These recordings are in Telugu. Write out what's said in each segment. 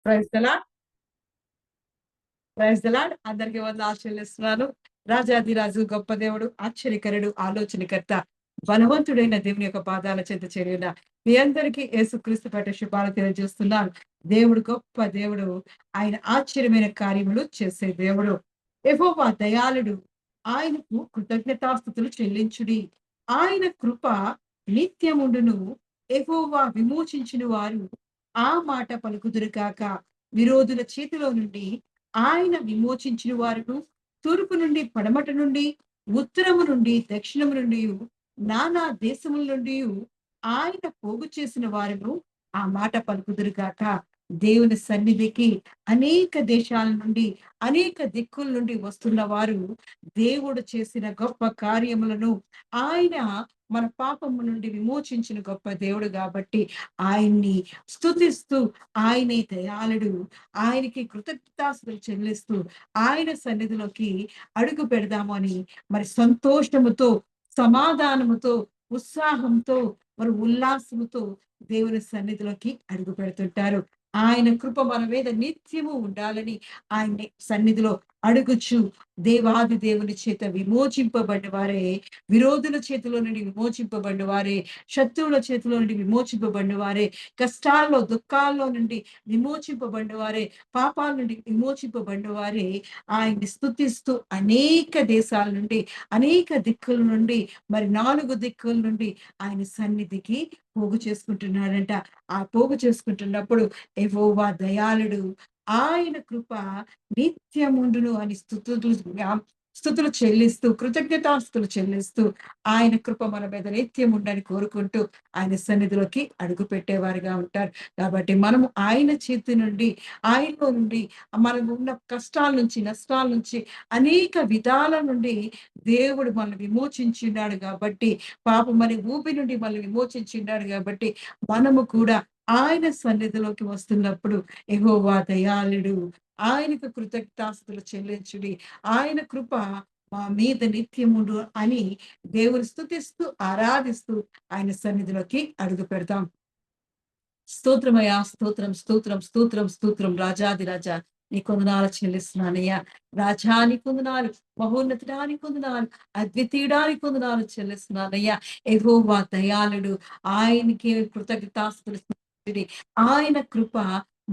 Praise the Lord. Praise the Lord. అందరికి వందనాలు చెల్లిస్తున్నాను. రాజాధిరాజు, గొప్ప దేవుడు, ఆశ్చర్యకరుడు, ఆలోచనకర్త, బలవంతుడైన దేవుని యొక్క పాదాల చెంత చేరిన మీ అందరికీ యేసుక్రీస్తు పేట శుభాలు తెలియజేస్తున్నాను. దేవుడు గొప్ప దేవుడు. ఆయన ఆశ్చర్యమైన కార్యములు చేసే దేవుడు. యెహోవా దయాళుడు. ఆయనకు కృతజ్ఞతాస్తుతులు చెల్లించుడి. ఆయన కృప నిత్యముండును. యెహోవా విమోచించిన వారు ఆ మాట పలుకుదురు గాక. విరోధుల చేతిలో నుండి ఆయన విమోచించిన వారును, తూర్పు నుండి పడమట నుండి, ఉత్తరము నుండి దక్షిణము నుండి, నానా దేశముల నుండి ఆయన పోగు చేసిన వారును ఆ మాట పలుకుదురు గాక. దేవుని సన్నిధికి అనేక దేశాల నుండి, అనేక దిక్కుల నుండి వస్తున్న వారు దేవుడు చేసిన గొప్ప కార్యములను, ఆయన మన పాపము నుండి విమోచించిన గొప్ప దేవుడు కాబట్టి ఆయన్ని స్తుతిస్తూ, ఆయనే దయాళుడు, ఆయనకి కృతజ్ఞతాస్తుతులు చెల్లిస్తూ ఆయన సన్నిధిలోకి అడుగు పెడదాము అని మరి సంతోషముతో, సమాధానముతో, ఉత్సాహంతో, మరి ఉల్లాసముతో దేవుని సన్నిధిలోకి అడుగు పెడుతుంటారు. ఆయన కృప మన మీద నిత్యము ఉండాలని ఆయన్ని సన్నిధిలో అడుగుచు దేవాది దేవుని చేత విమోచింపబడిన వారే, విరోధుల చేతిలో నుండి విమోచింపబడిన వారే, శత్రువుల చేతిలో నుండి విమోచింపబడిన వారే, కష్టాల్లో, దుఃఖాల్లో నుండి విమోచింపబడిన వారే, పాపాల నుండి విమోచింపబడిన వారే ఆయన్ని స్తుతిస్తూ అనేక దేశాల నుండి, అనేక దిక్కుల నుండి, మరి 4 దిక్కుల నుండి ఆయన సన్నిధికి పోగు చేసుకుంటున్నారంట. ఆ పోగు చేసుకుంటున్నప్పుడు యెహోవా దయాళుడు, ఆయన కృప నిత్యముండును అని స్తుతులు చెల్లిస్తూ, కృతజ్ఞతాస్తుతులు చెల్లిస్తూ, ఆయన కృప మన మీద నిత్యం ఉండని కోరుకుంటూ ఆయన సన్నిధిలోకి అడుగు పెట్టేవారుగా ఉంటారు. కాబట్టి మనము ఆయన చేతి నుండి, ఆయనలో నుండి, మనకు ఉన్న కష్టాల నుంచి, నష్టాల నుంచి, అనేక విధాల నుండి దేవుడు మనల్ని విమోచించున్నాడు కాబట్టి, పాపం అనే ఊపి నుండి మనల్ని విమోచించున్నాడు కాబట్టి, మనము కూడా ఆయన సన్నిధిలోకి వస్తున్నప్పుడు యెహోవా దయాళుడు, ఆయనకు కృతజ్ఞతాస్తుతులు చెల్లించుడి, ఆయన కృప మా మీద నిత్యముండు అని దేవుని స్తుతిస్తూ, ఆరాధిస్తూ ఆయన సన్నిధిలోకి అడుగు పెడతాం. స్తోత్రమయ్యా, స్తోత్రం, స్తోత్రం, స్తోత్రం, స్తోత్రం. రాజాధిరాజా నీకు వందనాలు చెల్లిస్తున్నానయ్యా. రాజా నీకు వందనాలు, మహోన్నతుడా నీకు వందనాలు, అద్వితీయుడా నీకు వందనాలు చెల్లిస్తున్నానయ్యా. యెహోవా దయాళుడు, ఆయనకి కృతజ్ఞతాస్తుతులు చెల్లించుడి. ఆయన కృప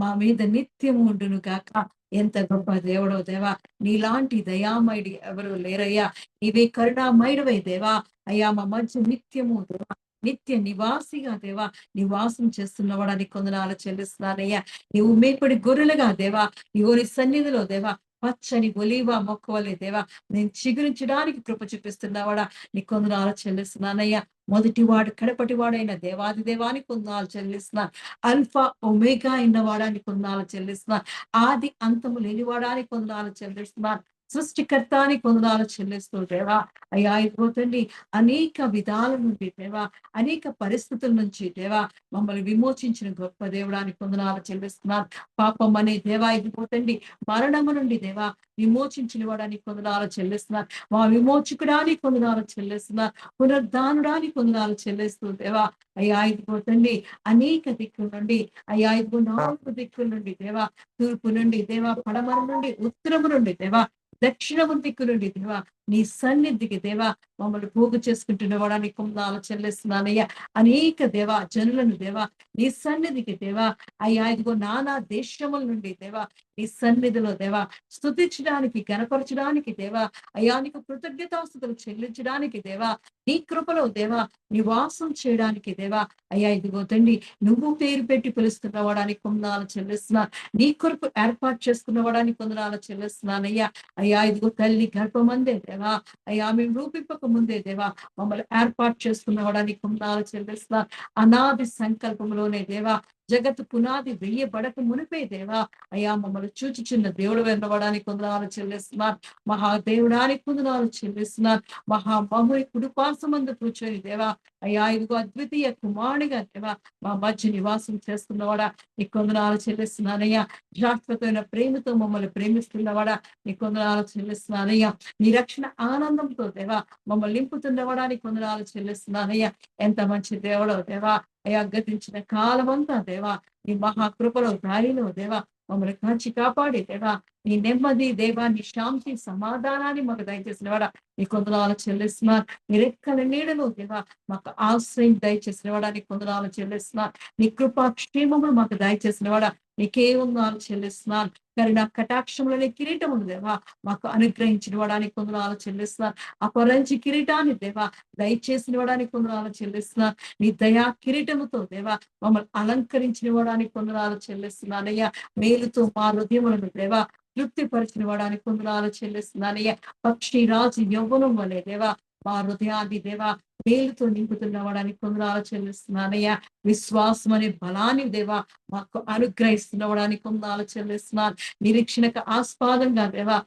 మా మీద నిత్యము ఉండును గాక. ఎంత గొప్ప దేవుడో దేవా! నీలాంటి దయామయుడు ఎవరు లేరయ్యా. నీవే కరుణామయుడవే దేవా! అయ్యా మా మధ్య నిత్యము దేవా, నిత్య నివాసిగా దేవా నివాసం చేస్తున్నవాడా నీకు వందనాలు చెల్లిస్తున్నానయ్యా. నీవు మేపడి గొర్రెలుగా దేవా, నీవు నీ సన్నిధిలో దేవా పచ్చని ఒలీవ మొక్క వలె దేవా నేను చిగురించడానికి కృప చూపిస్తున్నవాడా నీకు వందనాలు చెల్లిస్తున్నానయ్యా. మొదటివాడు కడపటివాడైన దేవాది దేవానికి వందనాలు చెల్లిస్తున్నాను. అల్ఫా ఒమేగా అయినవాడా నీకు వందనాలు చెల్లిస్తున్నాను. ఆది అంతము లేనివాడానికి వందనాలు చెల్లిస్తున్నాను. సృష్టికర్తానికి వందనాలు చెల్లిస్తూ దేవా అయ్యా అయిపోతండి అనేక విధాల నుండి దేవా, అనేక పరిస్థితుల నుంచి దేవా మమ్మల్ని విమోచించిన గొప్ప దేవుడానికి వందనాలు చెల్లిస్తున్నాను. పాపం అనే దేవా అయిపోతండి మరణము నుండి దేవా విమోచించిన వాడానికి వందనాలు చెల్లిస్తున్నారు. మా విమోచకుడానికి వందనాలు చెల్లిస్తున్నారు. పునరుద్ధానుడానికి వందనాలు చెల్లిస్తూ దేవా అయ్యా అయిపోతండి అనేక దిక్కుల నుండి, అయ్యా ఇదిగో 4 దిక్కుల నుండి దేవా, తూర్పు నుండి దేవా, పడమర నుండి, ఉత్తరము నుండి దేవా, దక్షిణము దిక్కు నుండి దేవా నీ సన్నిధికి దేవా మమ్మల్ని పోగు చేసుకుంటున్న వాడా నీకు వందనాలు చెల్లిస్తున్నానయ్యా. అనేక దేవా జనులను దేవా నీ సన్నిధికి దేవా అయ్యా ఇదిగో నానా దేశముల నుండి దేవా నీ సన్నిధిలో దేవా స్తుతించడానికి, గణపరచడానికి దేవా అయ్యా నీకు కృతజ్ఞతాస్తుతులు చెల్లించడానికి దేవా నీ కృపలో దేవా నివాసం చేయడానికి దేవా అయ్యా ఇదిగో తండ్రి నువ్వు పేరు పెట్టి పిలుస్తున్నవాడానికి వందనాలు చెల్లిస్తున్నా. నీ కొరకు ఏర్పాటు చేసుకున్నవాడానికి వందనాలు చెల్లిస్తున్నానయ్యా. అయ్యా ఇదిగో తల్లి గర్భమందే దేవా అయ్యా మేము రూపింపక ముందే దేవా మమ్మల్ని ఏర్పాటు చేసుకున్నవాడానికి వందనాలు చెల్లిస్తున్నా. అనాది సంకల్పంలోనే దేవా జగత్తు పునాది వెయ్యబడక మునిపే దేవా అయ్యా మమ్మల్ని చూచుచున్న దేవుడు వెన్నవడానికి వందనాలు చెల్లిస్తున్నారు. మహాదేవుడానికి వందనాలు చెల్లిస్తున్నారు. మహామహుని కుడిపార్శ్వమందు కూర్చొని దేవా అయ్యా ఇదిగో అద్వితీయ కుమారునిగా దేవా మా మధ్య నివాసం చేస్తున్నవాడా నీకు వందనాలు చెల్లిస్తున్నానయ్యా. శాశ్వతమైన ప్రేమతో మమ్మల్ని ప్రేమిస్తున్నవాడా నీకు వందనాలు చెల్లిస్తున్నానయ్యా. నీ రక్షణ ఆనందంతో దేవా మమ్మల్ని నింపుతున్నవాడా నీకు వందనాలు చెల్లిస్తున్నానయ్యా. ఎంత మంచి దేవుడో దేవా అయ్యా గతించిన కాలమంతా దేవా నీ మహాకృపలో దారిలో దేవా మమ్మల్ని కాచి కాపాడి దేవా నీ నెమ్మది దేవా నీ శాంతి సమాధానాన్ని మాకు దయచేసిన వాడా నీ కొందనాలు చెల్లిస్తున్నారు. నీ రెక్కల నీడను దేవా మాకు ఆశ్రయం దయచేసిన వాడా నీ కొందనాలు చెల్లిస్తున్నారు. నీ కృపా క్షేమములు మాకు దయచేసిన వాడా నీకే వందనాలు చెల్లిస్తున్నాను. కరుణ కటాక్షములనే కిరీటములు దేవా మాకు అనుగ్రహించిన వాడానికి కొందనాలు చెల్లిస్తున్నారు. అపరంచి కిరీటాన్ని దేవా దయచేసిన వాడానికి కొందనాలు చెల్లిస్తున్నారు. నీ దయా కిరీటముతో దేవా మమ్మల్ని అలంకరించిన వాడానికి కొందనాలు చెల్లిస్తున్నానయ్యా. మేలుతో మా హృదయములను దేవా తృప్తిపరిచిన వాడానికి కొందనాలు చెల్లిస్తున్నానయ్యా. పక్షి రాజు యవ్వనం వలె దేవా మా హృదయాన్ని దేవా మేలుతో నింపుతున్న వాడానికి కొందనాలు చెల్లిస్తున్నానయ్యా. విశ్వాసం అనే బలాన్ని దేవా మాకు అనుగ్రహిస్తున్నవాడానికి కొందనాలు చెల్లిస్తున్నాను. నిరీక్షణకు ఆస్పాదంగా దేవా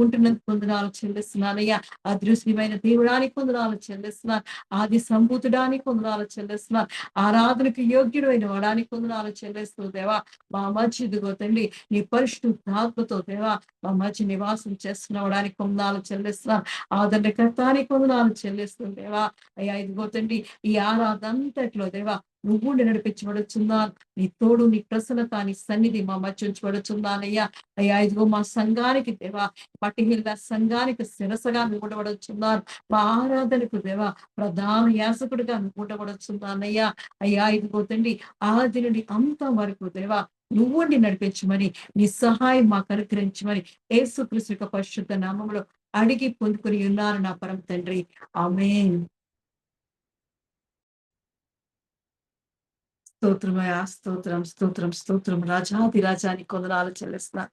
ఉంటున్నందుకు కొందనాలు చెల్లిస్తున్నానయ్యా. అదృశ్యమైన దేవుడానికి కొందనాలు చెల్లిస్తున్నాను. ఆది సంభూతుడానికి కొందనాలు చెల్లిస్తున్నాను. ఆరాధనకు యోగ్యుడు అయిన వాడానికి కొందనాలు చెల్లిస్తూ దేవా మా మధ్య ఇదిగో తండ్రి నీ పరిశుద్ధాత్మతో దేవా మా మధ్య నివాసం చేస్తున్నవాడానికి కొందనాలు చెల్లిస్తున్నాను. ఆదరణకర్తానికి కొందనాలు చెల్లిస్తూ దేవా అయ్యా ఇదిగో తండ్రి ఈ ఆరాధంతట్లో దేవా నువ్వు నడిపించబడుచున్నాను. నీ తోడు నీ ప్రసన్నత నీ సన్నిధి మా మధ్య ఉంచబడుచున్నానయ్యా. అయ్యా ఇదిగో మా సంఘానికి దేవా పటిహిల్ల సంఘానికి శిరసగా నువ్వు ఉండబడుచున్నాను. మా ఆరాధనకు దేవా ప్రధాన యాజకుడిగా నువ్వు ఉండబడుచున్నానయ్యా. అయ్యా ఇదిగో తండ్రి ఆది నుండి అంతం వరకు దేవా నువ్వుండి నడిపించమని నీ సహాయం మాకు అనుగ్రహించమని యేసుక్రీస్తు యొక్క పరిశుద్ధ నామములో అడిగి పొందుకుని ఉన్నాను నా పరమ తండ్రి. ఆమేన్. స్తోత్రమయా స్తోత్రం స్తోత్రం స్తోత్రం రాజాది రాజాని కొందనాలు చెల్లిస్తున్నా.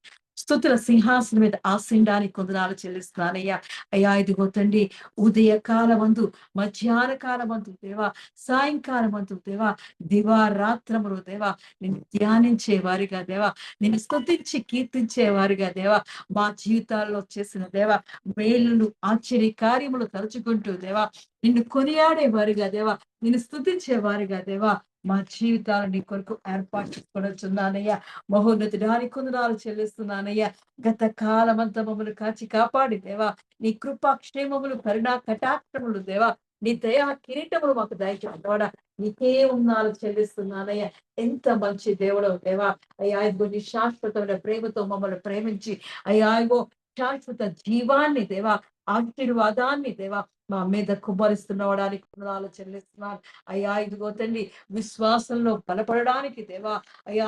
స్తుతుల సింహాసనం మీద ఆసీనుడానికి కొందనాలు చెల్లిస్తున్నానయ్యా. అయ్యా ఇదిగో తండ్రి ఉదయకాలమందు మధ్యాహ్న కాలమందు దేవా సాయంకాలమందు దేవా దివారాత్రములు దేవా నిన్ను ధ్యానించే వారిగా దేవా నిన్ను స్తుతించి కీర్తించే వారిగా దేవా మా జీవితాల్లో చేసిన దేవా మేలులు ఆశ్చర్య కార్యములు తలుచుకుంటూ దేవా నిన్ను కొనియాడే వారిగా దేవా నిన్ను స్తుతించే వారిగా దేవా మా జీవితాలు నీ కొరకు ఏర్పాటు చేసుకోవచ్చున్నానయ్యా. మహోన్నతుడానికి కొందనాలు చెల్లిస్తున్నానయ్యా. గత కాలమంతా మమ్మల్ని కాచి కాపాడి దేవా నీ కృపా క్షేమములు కరుణా కటాక్షములు దేవా నీ దయా కిరీటములు మాకు దయచేవాడా నీకే ఉన్నాలు చెల్లిస్తున్నానయ్యా. ఎంత మంచి దేవుడు దేవా అయ్యా ఇదిగో నీ శాశ్వతమైన ప్రేమతో మమ్మల్ని ప్రేమించి అయ్యా ఇగో శాశ్వత జీవాన్ని దేవా ఆశీర్వాదాన్ని దేవా మా మీద కుమ్మరిస్తున్నవడానికి వందనాలు చెల్లిస్తున్నాను. అయ్యా ఇదిగో తండ్రి విశ్వాసంలో బలపడడానికి దేవా అయ్యా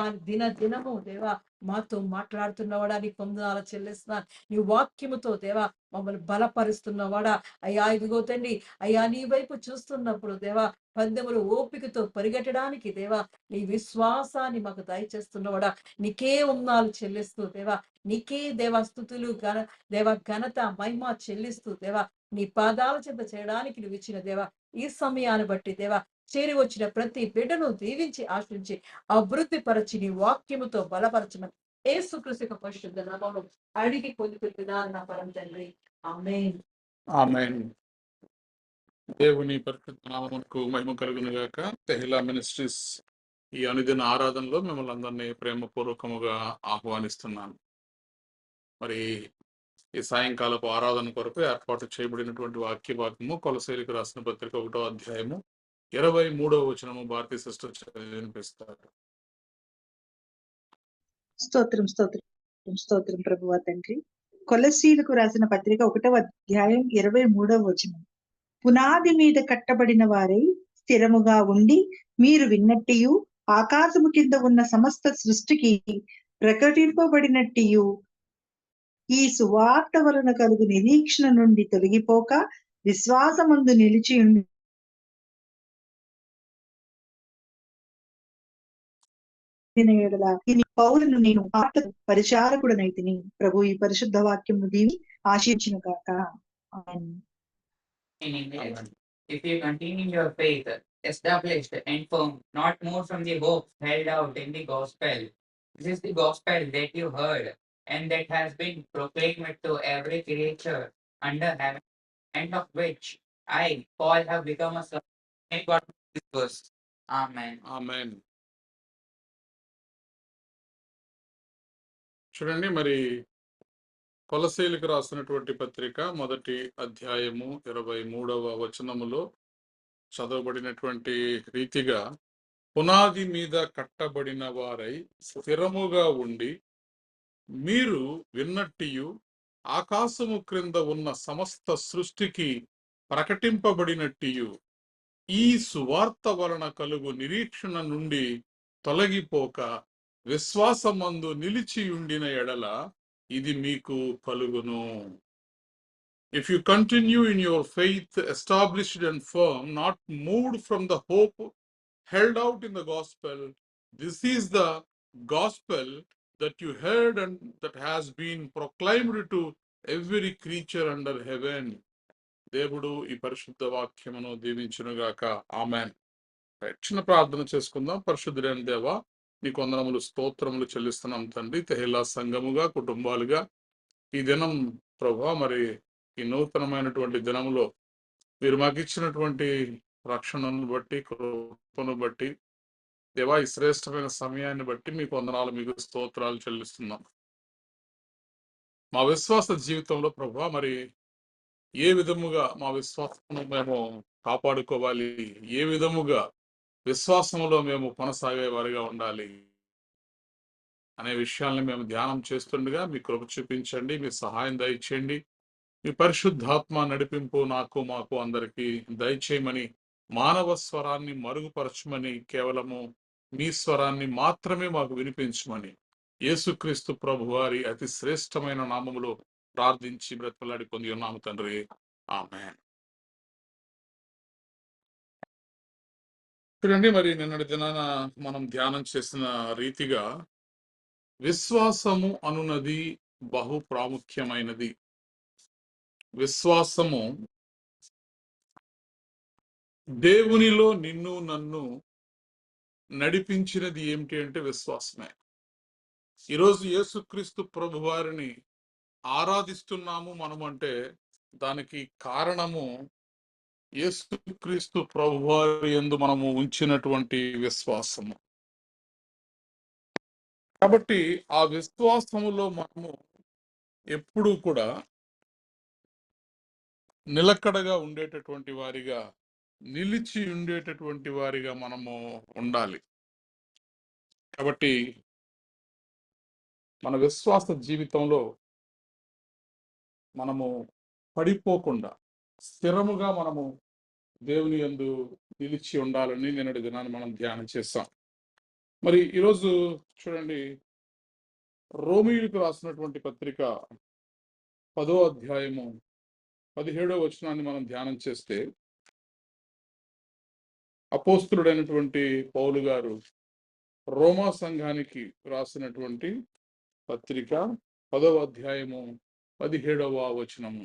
దినము దేవా మాతో మాట్లాడుతున్నవాడానికి వందనాలు చెల్లిస్తున్నాను. నీ వాక్యముతో దేవా మమ్మల్ని బలపరుస్తున్నవాడా అయ్యా ఇదిగో తండ్రి అయ్యా నీ వైపు చూస్తున్నప్పుడు దేవా పందెములు ఓపికతో పరిగెట్టడానికి దేవా నీ విశ్వాసాన్ని మాకు దయచేస్తున్నవాడా నీకే వందనాలు చెల్లిస్తూ దేవా నీకే దేవా స్తుతులు దేవా ఘనత మహిమ చెల్లిస్తూ దేవా నీ పాదాల చెంత చేయడానికి నువ్వు ఇచ్చిన దేవా ఈ సమయాన్ని బట్టి దేవా చేరి వచ్చిన ప్రతి బిడ్డను దీవించి ఆశించి అభివృద్ధి పరచి నీ వాక్యముతో బలపరచమని యేసుక్రీస్తు యొక్క పరిశుద్ధ నామములో అడిగి పొందుకుంటున్నాను నా పరమ తండ్రి. ఆమేన్. ఆమేన్. దేవుని పరిశుద్ధ నామమునకు మహిమ కలుగును గాక. తెహిలా మినిస్ట్రీస్ ఈ అనుదిన ఆరాధనలో మిమ్మల్ని అందరినీ ప్రేమపూర్వకముగా ఆహ్వానిస్తున్నాను. మరి ఈ సాయంకాలపు ఆరాధన కొరకు ఏర్పాటు చేయబడినటువంటి వాక్య భాగము కొలసీలకు రాసిన పత్రిక 1వ అధ్యాయము 23వ వచనము భారతీయ సిస్టర్ వినిపిస్తారు. స్తోత్రం స్తోత్రం స్తోత్రం ప్రభువా తండ్రి. కొలసీలకు రాసిన పత్రిక 1వ అధ్యాయం 23వ వచనం. పునాది మీద కట్టబడిన వారై స్థిరముగా ఉండి మీరు విన్నట్టియు ఆకాశము కింద ఉన్న సమస్త సృష్టికి ప్రకటింపబడినట్టియు ఈ సువార్త వలన కలుగు నిరీక్షణ నుండి తొలగిపోక విశ్వాసమందు నిలిచి ఉండి పౌరును నేను పరిచారకుడనైతిని. ప్రభు ఈ పరిశుద్ధ వాక్యము దీవి ఆశీర్వదించును గాక. ఆమేన్. In English, if you continue your faith, established and firm, not moved from the hopes held out in the gospel. This is the gospel that you heard, and that has been proclaimed to every creature under heaven, and of which I, Paul, have become a servant. May God bless this verse. Amen. ఆమేన్. చూడండి, మరి కొలసీలకు రాసినటువంటి పత్రిక 1వ అధ్యాయము 23వ వచనములో చదవబడినటువంటి రీతిగా పునాది మీద కట్టబడిన వారై స్థిరముగా ఉండి మీరు విన్నట్టియు ఆకాశము క్రింద ఉన్న సమస్త సృష్టికి ప్రకటింపబడినట్టియు ఈ సువార్త వలన కలుగు నిరీక్షణ నుండి తొలగిపోక విశ్వాసమందు నిలిచియుండిన ఎడల ఇది మీకు కలుగును. If you continue in your faith, established and firm, not moved from the hope held out in the gospel, this is the gospel that you heard and that has been proclaimed to every creature under heaven. దేవుడు ఈ పరిశుద్ధ వాక్యమును దీవించునుగాక. ఆమెన్. చిన్న ప్రార్థన చేసుకుందాం. పరిశుద్ధుడైన దేవా, నీకు వందనములు స్తోత్రములు చెల్లిస్తున్నాం తండ్రి. తెహిలా సంఘముగా కుటుంబాలుగా ఈ దినం ప్రభా, మరి ఈ నూతనమైనటువంటి దినములో మీరు మాకు ఇచ్చినటువంటి రక్షణను బట్టి, కృపను బట్టి దేవా, ఈ శ్రేష్టమైన సమయాన్ని బట్టి మీకు వందనాలు, మీకు స్తోత్రాలు చెల్లిస్తున్నాం. మా విశ్వాస జీవితంలో ప్రభా, మరి ఏ విధముగా మా విశ్వాసమును మేము కాపాడుకోవాలి, ఏ విధముగా విశ్వాసములో మేము కొనసాగే వారిగా ఉండాలి అనే విషయాల్ని మేము ధ్యానం చేస్తుండగా మీ కృప చూపించండి, మీ సహాయం దయచేయండి. మీ పరిశుద్ధాత్మ నడిపింపు నాకు, మాకు అందరికీ దయచేయమని, మానవ స్వరాన్ని మరుగుపరచమని, కేవలము మీ స్వరాన్ని మాత్రమే మాకు వినిపించమని యేసుక్రీస్తు ప్రభు వారి అతి శ్రేష్టమైన నామములో ప్రార్థించి బ్రతిమలాడి పొంది ఉన్నాము తండ్రి. ఆమేన్. చూడండి, మరి నిన్నటి దినాన మనం ధ్యానం చేసిన రీతిగా విశ్వాసము అనున్నది బహు ప్రాముఖ్యమైనది. విశ్వాసము దేవునిలో నిన్ను నన్ను నడిపించినది ఏమిటి అంటే విశ్వాసమే. ఈరోజు యేసుక్రీస్తు ప్రభు వారిని ఆరాధిస్తున్నాము మనం అంటే దానికి కారణము యేసుక్రీస్తు ప్రభు వారి యందు మనము ఉంచినటువంటి విశ్వాసము. కాబట్టి ఆ విశ్వాసములో మనము ఎప్పుడూ కూడా నిలకడగా ఉండేటటువంటి వారిగా, నిలిచి ఉండేటటువంటి వారిగా మనము ఉండాలి. కాబట్టి మన విశ్వాస జీవితంలో మనము పడిపోకుండా స్థిరముగా మనము దేవుని యందు నిలిచి ఉండాలని నిన్నటి దినాన్ని మనం ధ్యానం చేస్తాం. మరి ఈరోజు చూడండి, రోమీయులకు రాసినటువంటి పత్రిక 10వ అధ్యాయము 17వ వచనాన్ని మనం ధ్యానం చేస్తే, అపోస్తులుడైనటువంటి పౌలు గారు రోమా సంఘానికి రాసినటువంటి పత్రిక 10వ అధ్యాయము 17వ వచనము.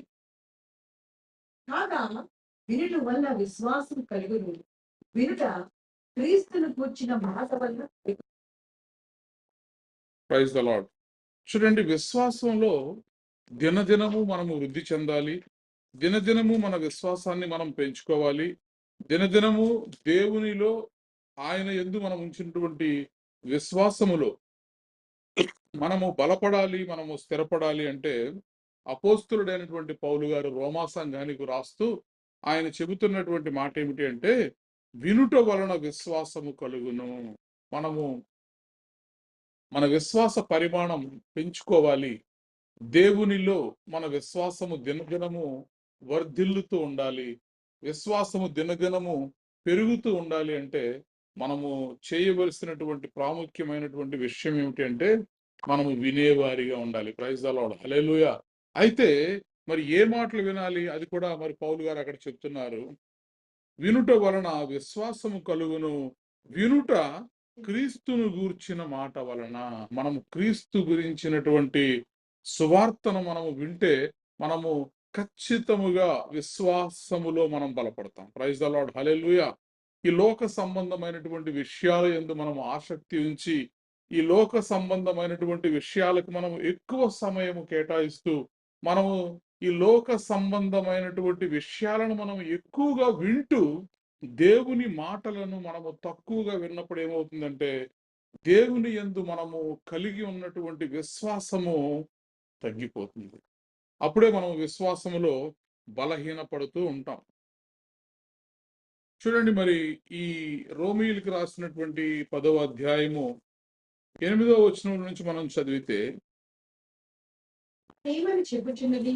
కాగా వినుట వల్ల విశ్వాసం కలుగును, వినుట క్రీస్తును కూర్చిన మాట వల్ల. Praise the Lord. చూడండి, విశ్వాసంలో దినదినము మనము వృద్ధి చెందాలి. దినదినము మన విశ్వాసాన్ని మనం పెంచుకోవాలి. దినదినము దేవునిలో, ఆయన యందు మనం ఉంచినటువంటి విశ్వాసములో మనము బలపడాలి, మనము స్థిరపడాలి. అంటే అపోస్తులుడైనటువంటి పౌలు గారు రోమా సంఘానికి రాస్తూ ఆయన చెబుతున్నటువంటి మాట ఏమిటి అంటే, వినుట వలన విశ్వాసము కలుగును. మనము మన విశ్వాస పరిమాణం పెంచుకోవాలి. దేవునిలో మన విశ్వాసము దినదినము వర్ధిల్లుతూ ఉండాలి. విశ్వాసము దినదినము పెరుగుతూ ఉండాలి. అంటే మనము చేయవలసినటువంటి ప్రాముఖ్యమైనటువంటి విషయం ఏమిటి అంటే, మనము వినేవారిగా ఉండాలి. Praise the lord. హల్లెలూయా. అయితే మరి ఏ మాటలు వినాలి, అది కూడా మరి పౌలు గారు అక్కడ చెప్తున్నారు. వినుట వలన విశ్వాసము కలుగును, వినుట క్రీస్తును గూర్చిన మాట వలన. మనము క్రీస్తు గురించినటువంటి సువార్తను మనము వింటే మనము ఖచ్చితముగా విశ్వాసములో మనం బలపడతాం. Praise the lord. హల్లెలూయా. ఈ లోక సంబంధమైనటువంటి విషయాల యందు మనం ఆసక్తి ఉంచి, ఈ లోక సంబంధమైనటువంటి విషయాలకు మనం ఎక్కువ సమయము కేటాయిస్తూ, మనము ఈ లోక సంబంధమైనటువంటి విషయాలను మనం ఎక్కువగా వింటూ దేవుని మాటలను మనము తక్కువగా విన్నప్పుడు ఏమవుతుందంటే, దేవుని యందు మనము కలిగి ఉన్నటువంటి విశ్వాసము తగ్గిపోతుంది. అప్పుడే మనం విశ్వాసములో బలహీనపడుతూ ఉంటాం. చూడండి, మరి ఈ రోమీయులకు రాసినటువంటి 10వ అధ్యాయము 8వ వచనం నుంచి మనం చదివితే, ఏమని చెప్పుచున్నది?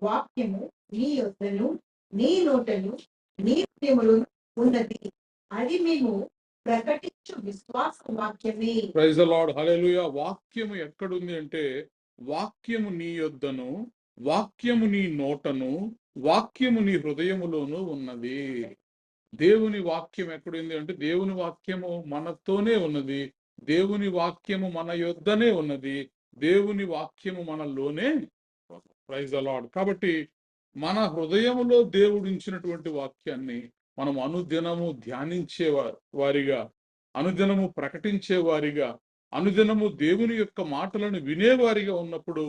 వాక్యము నీ యొద్దను నీ నోటను నీ హృదయములో ఉన్నది. అది మేము ప్రకటించు విశ్వాస వాక్యమే. ప్రైజ్ ద లార్డ్, హల్లెలూయా. వాక్యము ఎక్కడుంది అంటే, వాక్యము నీ యొద్దను, వాక్యము నీ నోటను, వాక్యము నీ హృదయములోను ఉన్నది. దేవుని వాక్యం ఎక్కడుంది అంటే, దేవుని వాక్యము మనతోనే ఉన్నది. దేవుని వాక్యము మన యొద్దనే ఉన్నది. దేవుని వాక్యము మనలోనే. Praise the Lord. కాబట్టి మన హృదయములో దేవుడు ఉంచినటువంటి వాక్యాన్ని మనం అనుదినము ధ్యానించే వారిగా, అనుదినము ప్రకటించే వారిగా, అనుదినము దేవుని యొక్క మాటలను వినేవారిగా ఉన్నప్పుడు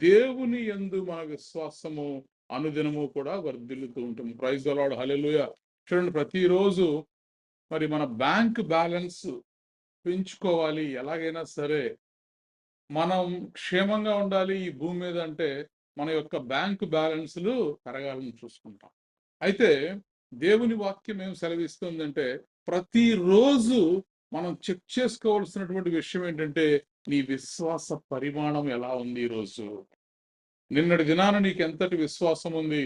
దేవుని యందు మన విశ్వాసము అనుదినము కూడా వర్ధిల్లుతూ ఉంటుంది. ప్రైజ్ ద లార్డ్, హల్లెలూయా. చూడండి, ప్రతిరోజు మరి మన బ్యాంక్ బ్యాలెన్స్ పెంచుకోవాలి. ఎలాగైనా సరే మనం క్షేమంగా ఉండాలి ఈ భూమి మీద అంటే, మన యొక్క బ్యాంకు బ్యాలెన్స్లు పెరగాలని చూసుకుంటాం. అయితే దేవుని వాక్యం ఏం సెలవిస్తుందంటే, ప్రతిరోజు మనం చెక్ చేసుకోవాల్సినటువంటి విషయం ఏంటంటే, నీ విశ్వాస పరిమాణం ఎలా ఉంది ఈరోజు. నిన్నటి దినాన నీకు ఎంతటి విశ్వాసం ఉంది,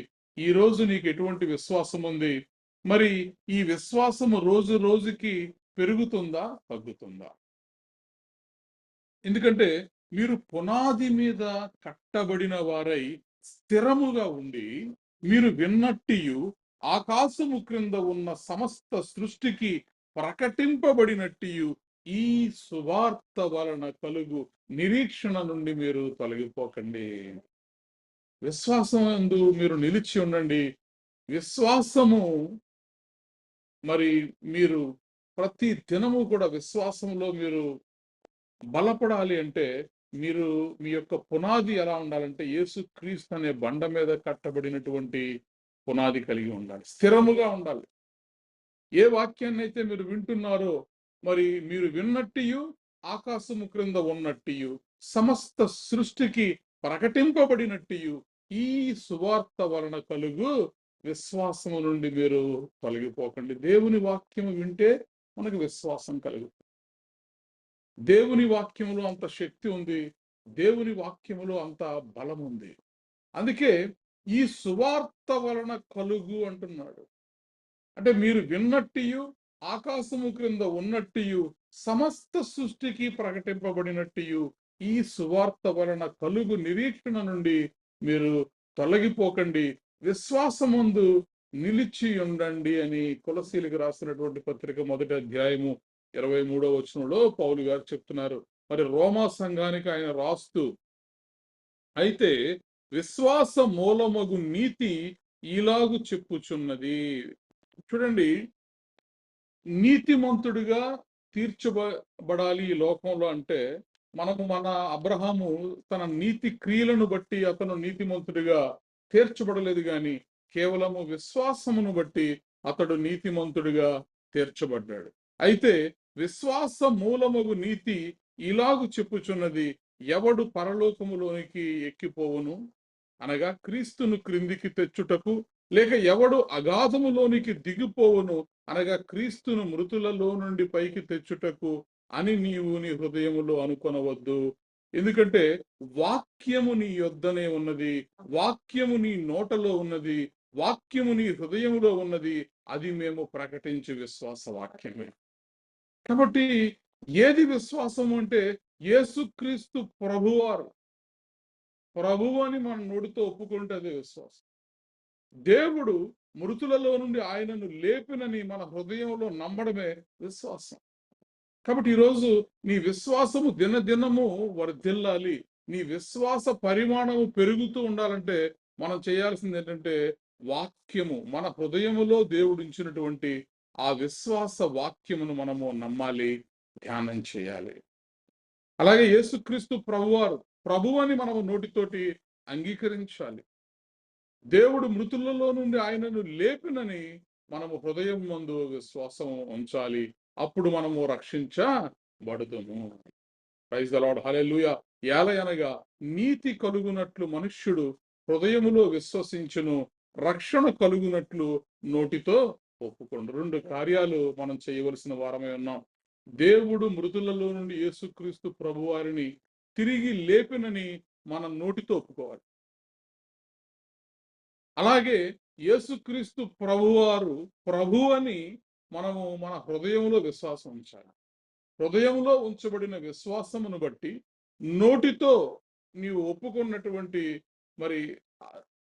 ఈ రోజు నీకు ఎటువంటి విశ్వాసం ఉంది, మరి ఈ విశ్వాసము రోజు రోజుకి పెరుగుతుందా తగ్గుతుందా? ఎందుకంటే మీరు పునాది మీద కట్టబడిన వారై స్థిరముగా ఉండి, మీరు విన్నట్టియు ఆకాశము క్రింద ఉన్న సమస్త సృష్టికి ప్రకటింపబడినట్టియు ఈ సువార్త వలన కలుగు నిరీక్షణ నుండి మీరు తొలగిపోకండి. విశ్వాసం యందు మీరు నిలిచి ఉండండి. విశ్వాసము మరి మీరు ప్రతి దినము కూడా విశ్వాసంలో మీరు బలపడాలి అంటే, మీరు మీ యొక్క పునాది ఎలా ఉండాలంటే, యేసుక్రీస్తు అనే బండ మీద కట్టబడినటువంటి పునాది కలిగి ఉండాలి. స్థిరముగా ఉండాలి. ఏ వాక్యాన్ని అయితే మీరు వింటున్నారో, మరి మీరు విన్నట్టియు ఆకాశము క్రింద ఉన్నట్టియు సమస్త సృష్టికి ప్రకటింపబడినట్టియు ఈ సువార్త వలన కలుగు విశ్వాసము నుండి మీరు తొలగిపోకండి. దేవుని వాక్యము వింటే మనకు విశ్వాసం కలుగుతుంది. దేవుని వాక్యములో అంత శక్తి ఉంది. దేవుని వాక్యములో అంత బలం ఉంది. అందుకే ఈ సువార్త వలన కలుగు అంటున్నాడు. అంటే మీరు విన్నట్టియు ఆకాశము క్రింద ఉన్నట్టియు సమస్త సృష్టికి ప్రకటింపబడినట్టియు ఈ సువార్త వలన కలుగు నిరీక్షణ నుండి మీరు తొలగిపోకండి, విశ్వాసమందు నిలిచి ఉండండి అని కొలసీలకు రాసినటువంటి పత్రిక 1వ అధ్యాయము 23వ వచనంలో పౌలు గారు చెప్తున్నారు. మరి రోమా సంఘానికి ఆయన రాస్తూ, అయితే విశ్వాస మూలమగు నీతి ఇలాగు చెప్పుచున్నది. చూడండి, నీతిమంతుడిగా తీర్చబడాలి ఈ లోకంలో అంటే, మనము మన అబ్రహాము తన నీతి క్రియలను బట్టి అతను నీతిమంతుడిగా తీర్చబడలేదు, కానీ కేవలము విశ్వాసమును బట్టి అతడు నీతిమంతుడిగా తీర్చబడ్డాడు. అయితే విశ్వాస మూలమగు నీతి ఇలాగు చెప్పుచున్నది, ఎవడు పరలోకములోనికి ఎక్కిపోవును, అనగా క్రీస్తును క్రిందికి తెచ్చుటకు, లేక ఎవడు అగాధములోనికి దిగిపోవును, అనగా క్రీస్తును మృతులలో నుండి పైకి తెచ్చుటకు అని నీవు నీ హృదయములో అనుకొనవద్దు. ఎందుకంటే వాక్యము నీ యొద్దనే ఉన్నది, వాక్యము నీ నోటలో ఉన్నది, వాక్యము నీ హృదయములో ఉన్నది, అది మేము ప్రకటించే విశ్వాస వాక్యమే. కాబట్టి ఏది విశ్వాసం అంటే, యేసుక్రీస్తు ప్రభువారు ప్రభువు అని మన నోటితో ఒప్పుకుంటే అదే విశ్వాసం. దేవుడు మృతులలో నుండి ఆయనను లేపినని మన హృదయంలో నమ్మడమే విశ్వాసం. కాబట్టి ఈరోజు నీ విశ్వాసము దినదినము వర్ధిల్లాలి, నీ విశ్వాస పరిమాణము పెరుగుతూ ఉండాలంటే మనం చేయాల్సింది ఏంటంటే, వాక్యము మన హృదయములో దేవుడు ఉంచినటువంటి ఆ విశ్వాస వాక్యమును మనము నమ్మాలి, ధ్యానం చేయాలి. అలాగే యేసుక్రీస్తు ప్రభువారు ప్రభు అని మనము నోటితోటి అంగీకరించాలి. దేవుడు మృతులలో నుండి ఆయనను లేపినని మనము హృదయం ముందు విశ్వాసం ఉంచాలి. అప్పుడు మనము రక్షించబడుదుము. ప్రైజ్ ద లార్డ్, హల్లెలూయా. ఏలయనగా నీతి కలుగునట్లు మనుష్యుడు హృదయములో విశ్వసించును, రక్షణ కలుగునట్లు నోటితో ఒప్పుకోండు. 2 కార్యాలు మనం చేయవలసిన వారమే ఉన్నాం. దేవుడు మృతులలో నుండి యేసుక్రీస్తు ప్రభువారిని తిరిగి లేపినని మన నోటితో ఒప్పుకోవాలి. అలాగే యేసుక్రీస్తు ప్రభువారు ప్రభు అని మనము మన హృదయంలో విశ్వాసం ఉంచాలి. హృదయంలో ఉంచబడిన విశ్వాసమును బట్టి నోటితో నీవు ఒప్పుకున్నటువంటి మరి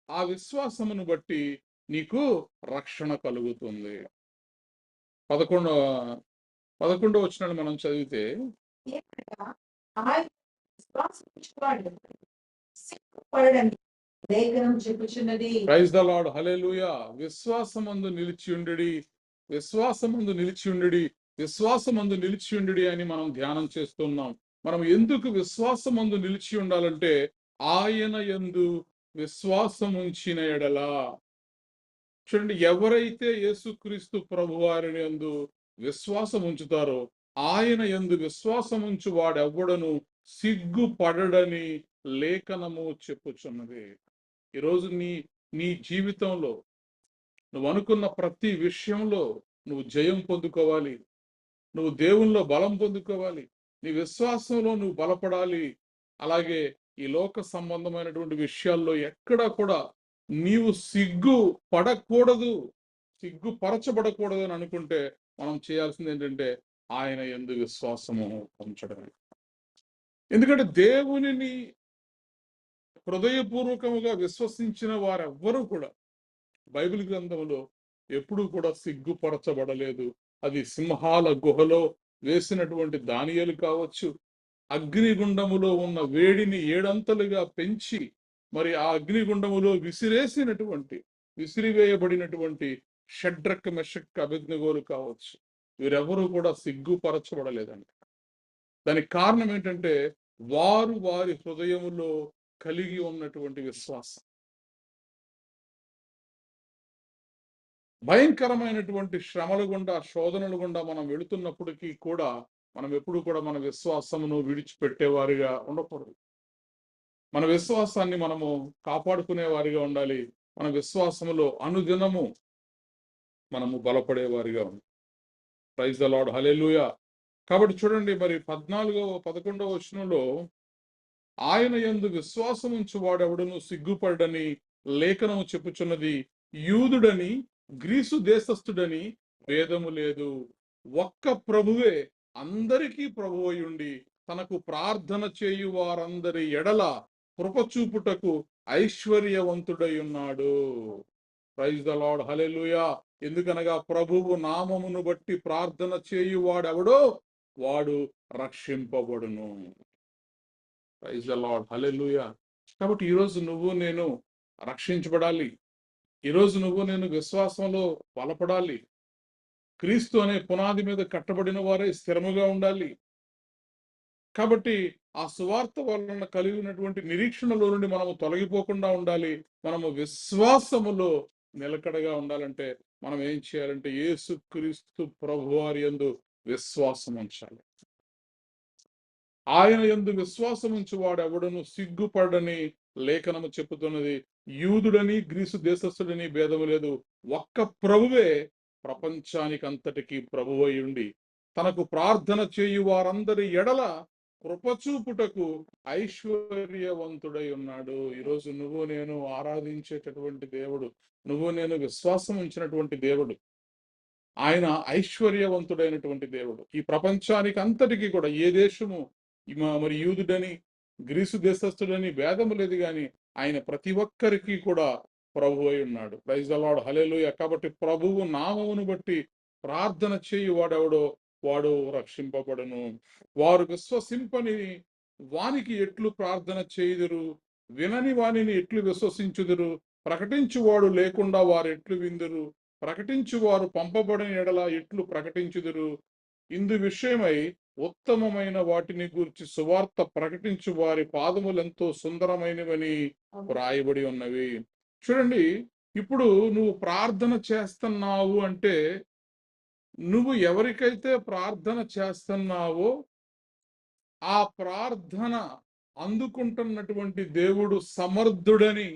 ఆ విశ్వాసమును బట్టి నీకు రక్షణ కలుగుతుంది. 11వ వచనాన్ని మనం చదివితే, ఏమనగా ఆయన విశ్వాసముంచువాడు సిగ్గుపడడని లేఖనం చెప్పుచున్నది. ప్రైజ్ ద లార్డ్, హల్లెలూయా. విశ్వాసమందు నిలిచియుండుడి, విశ్వాసమందు నిలిచియుండుడి, విశ్వాసమందు నిలిచియుండుడి అని మనం ధ్యానం చేస్తున్నాం. మనం ఎందుకు విశ్వాసమందు నిలిచి ఉండాలంటే ఆయన యందు విశ్వాసముంచిన ఎడల. చూడండి, ఎవరైతే యేసుక్రీస్తు ప్రభువారిని యందు విశ్వాసం ఉంచుతారో ఆయన యందు విశ్వాసముంచు వాడెవ్వడను సిగ్గుపడడని లేఖనము చెప్పుచున్నది. ఈరోజు నీ జీవితంలో నువ్వు అనుకున్న ప్రతి విషయంలో నువ్వు జయం పొందుకోవాలి. నువ్వు దేవునిలో బలం పొందుకోవాలి. నీ విశ్వాసంలో నువ్వు బలపడాలి. అలాగే ఈ లోక సంబంధమైనటువంటి విషయాల్లో ఎక్కడా కూడా నీవు సిగ్గుపడకూడదు, సిగ్గుపరచబడకూడదు అని అనుకుంటే మనం చేయాల్సింది ఏంటంటే ఆయన యందు విశ్వాసము ఉంచడమే. ఎందుకంటే దేవునిని హృదయపూర్వకముగా విశ్వసించిన వారెవ్వరూ కూడా బైబిల్ గ్రంథంలో ఎప్పుడూ కూడా సిగ్గుపరచబడలేదు. అది సింహాల గుహలో వేసినటువంటి దానియేలు కావచ్చు, అగ్నిగుండములో ఉన్న వేడిని 7 అంతలుగా పెంచి మరి ఆ అగ్నిగుండములో విసిరివేయబడినటువంటి షడ్రక్, మెషక్, అబేద్నెగోలు కావచ్చు. వీరెవరూ కూడా సిగ్గుపరచబడలేదండి. దానికి కారణం ఏంటంటే వారు వారి హృదయములో కలిగి ఉన్నటువంటి విశ్వాసం. భయంకరమైనటువంటి శ్రమల గుండా, శోధనల గుండా మనం వెళుతున్నప్పటికీ కూడా మనం ఎప్పుడు కూడా మన విశ్వాసమును విడిచిపెట్టేవారిగా ఉండకూడదు. మన విశ్వాసాన్ని మనము కాపాడుకునే వారిగా ఉండాలి. మన విశ్వాసములో అనుదినము మనము బలపడేవారిగా ఉండాలి. Praise the lord, hallelujah. కాబట్టి చూడండి, మరి 11వ వచనంలో ఆయన యందు విశ్వాసముంచు వాడెవడును సిగ్గుపడని లేఖనము చెప్పుచున్నది. యూదుడని గ్రీసు దేశస్థుడని భేదము లేదు, ఒక్క ప్రభువే అందరికీ ప్రభువై ఉండి తనకు ప్రార్థన చేయు వారందరి ఎడల కృపచూపుటకు ఐశ్వర్యవంతుడై ఉన్నాడు. ప్రైజ్ ద లార్డ్, హల్లెలూయా. ఎందుకనగా ప్రభువు నామమును బట్టి ప్రార్థన చేయువాడెవడో వాడు రక్షింపబడును. Praise the lord, hallelujah. కాబట్టి ఈరోజు నువ్వు నేను రక్షించబడాలి. ఈరోజు నువ్వు నేను విశ్వాసంలో బలపడాలి. క్రీస్తు అనే పునాది మీద కట్టబడిన వారే స్థిరముగా ఉండాలి. కాబట్టి ఆ సువార్త వలన కలిగినటువంటి నిరీక్షణలో నుండి మనము తొలగిపోకుండా ఉండాలి. మనము విశ్వాసములో నిలకడగా ఉండాలంటే మనం ఏం చేయాలంటే యేసుక్రీస్తు ప్రభువారి యందు విశ్వాసం ఉంచాలి. ఆయన యందు విశ్వాసం ఉంచు వాడు ఎవడను సిగ్గుపడని లేఖనము చెప్పుతున్నది. యూదుడని గ్రీసు దేశస్థుడని భేదము లేదు, ఒక్క ప్రభువే ప్రపంచానికి అంతటికి ప్రభువై ఉండి తనకు ప్రార్థన చేయు వారందరి ఎడల కృపచూపుటకు ఐశ్వర్యవంతుడై ఉన్నాడు. ఈరోజు నువ్వు నేను ఆరాధించేటటువంటి దేవుడు, నువ్వు నేను విశ్వాసం ఉంచినటువంటి దేవుడు, ఆయన ఐశ్వర్యవంతుడైనటువంటి దేవుడు. ఈ ప్రపంచానికి అంతటికి కూడా ఏ దేశము మరి యూదుడని గ్రీసు దేశస్థుడని భేదము లేదు, కానీ ఆయన ప్రతి ఒక్కరికి కూడా ప్రభు అయి ఉన్నాడు. Praise the lord, hallelujah. కాబట్టి ప్రభువు నామమును బట్టి ప్రార్థన చేయు వాడెవడో వాడు రక్షింపబడును. వారు విశ్వసింపని వానికి ఎట్లు ప్రార్థన చేయుదురు, వినని వానిని ఎట్లు విశ్వసించుదురు, ప్రకటించువాడు లేకుండా వారు ఎట్లు విందురు, ప్రకటించువారు పంపబడిన ఎడల ఎట్లు ప్రకటించుదురు. ఇందు విషయమై ఉత్తమమైన వాటిని గూర్చి సువార్త ప్రకటించు వారి పాదములెంతో సుందరమైనవని వ్రాయబడి ఉన్నవి. చూడండి, ఇప్పుడు నువ్వు ప్రార్థన చేస్తున్నావు అంటే నువ్వు ఎవరికైతే ప్రార్థన చేస్తున్నావో ఆ ప్రార్థన అందుకుంటున్నటువంటి దేవుడు సమర్థుడని,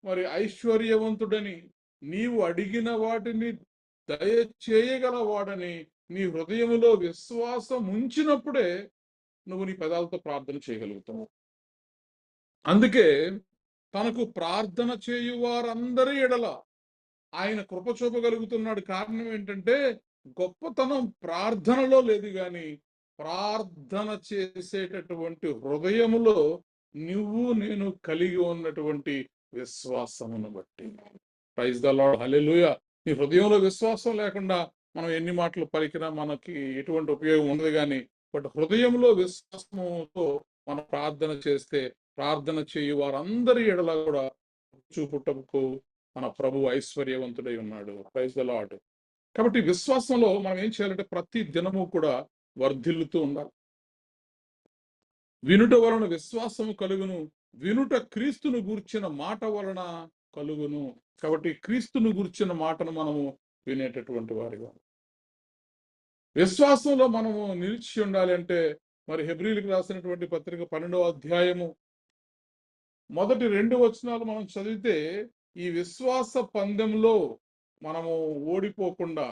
మరి ఐశ్వర్యవంతుడని, నీవు అడిగిన వాటిని దయచేయగలవాడని నీ హృదయములో విశ్వాసం ఉంచినప్పుడే నువ్వు నీ పెదాలతో ప్రార్థన చేయగలుగుతావు. అందుకే తనకు ప్రార్థన చేయు వారందరి ఎడల ఆయన కృప చూపగలుగుతున్నాడు. కారణం ఏంటంటే గొప్పతనం ప్రార్థనలో లేదు, కానీ ప్రార్థన చేసేటటువంటి హృదయములో నువ్వు నేను కలిగి ఉన్నటువంటి విశ్వాసమును బట్టి. ప్రైజ్ ద లార్డ్, హల్లెలూయా. నీ హృదయంలో విశ్వాసం లేకుండా మనం ఎన్ని మాటలు పలికినా మనకి ఎటువంటి ఉపయోగం ఉండదు. కానీ బట్ హృదయంలో విశ్వాసముతో మనం ప్రార్థన చేస్తే, ప్రార్థన చేయు వారందరి ఎడల కూడా చూపుటకు మన ప్రభు ఐశ్వర్యవంతుడై ఉన్నాడు. Praise the Lord. కాబట్టి విశ్వాసంలో మనం ఏం చేయాలంటే ప్రతి దినము కూడా వర్ధిల్లుతూ ఉండాలి. వినుట వలన విశ్వాసము కలుగును, వినుట క్రీస్తును గూర్చిన మాట వలన కలుగును. కాబట్టి క్రీస్తును గూర్చిన మాటను మనము వినేటటువంటి వారిగా, విశ్వాసంలో మనము నిలిచి ఉండాలి. అంటే మరి హెబ్రీయులకు రాసినటువంటి పత్రిక 12వ అధ్యాయము మొదటి 2 వచనాలు మనం చదివితే, ఈ విశ్వాస పందెంలో మనము ఓడిపోకుండా,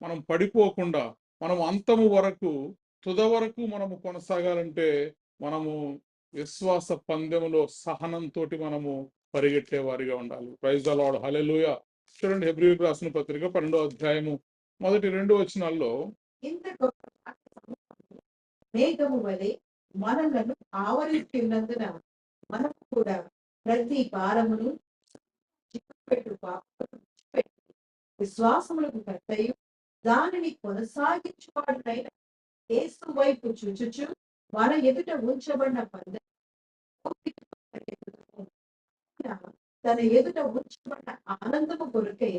మనం పడిపోకుండా, మనం అంతము వరకు, తుద వరకు మనము కొనసాగాలంటే మనము విశ్వాస పందెంలో సహనంతో మనము పరిగెట్టే వారిగా ఉండాలి. ప్రైజ్ ద లార్డ్, హల్లెలూయా. చూడండి, హెబ్రీయులకు రాసిన పత్రిక 12వ అధ్యాయము మొదటి 2 వచనాల్లో, ఇంత గొప్ప మేఘము వలె మనలను ఆవరించి ఉన్నందున మనం కూడా ప్రతి భారమును చిక్కుపెట్టు పాపమును విడిచిపెట్టి విశ్వాసములకు కర్తయు దానిని కొనసాగించువాడునైన యేసు వైపు చూచుచు మన ఎదుట ఉంచబడిన పందెం తన ఎదుట ఉంచబడిన ఆనందము కొరకై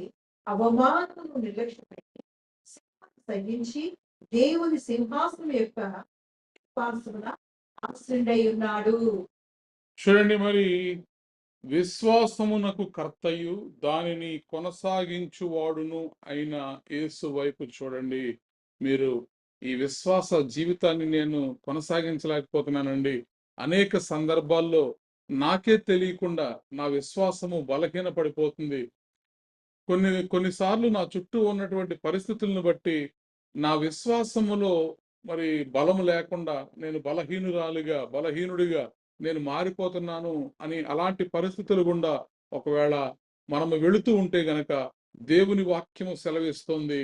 అవమానమును నిర్లక్ష్యపెట్టి సహించి దేవుని సింహాసనం యొక్క ఆశ్రయుడై ఉన్నాడు. చూడండి, మరి విశ్వాసమునకు కర్తయు దానిని కొనసాగించువాడును అయిన యేసు వైపు చూడండి. మీరు ఈ విశ్వాస జీవితాన్ని నేను కొనసాగించలేకపోతున్నానండి. అనేక సందర్భాల్లో నాకే తెలియకుండా నా విశ్వాసము బలహీన పడిపోతుంది. కొన్నిసార్లు నా చుట్టూ ఉన్నటువంటి పరిస్థితులను బట్టి నా విశ్వాసములో మరి బలము లేకుండా నేను బలహీనుడిగా నేను మారిపోతున్నాను అని అలాంటి పరిస్థితులు గుండా ఒకవేళ మనము వెళుతూ ఉంటే గనక దేవుని వాక్యము సెలవిస్తుంది,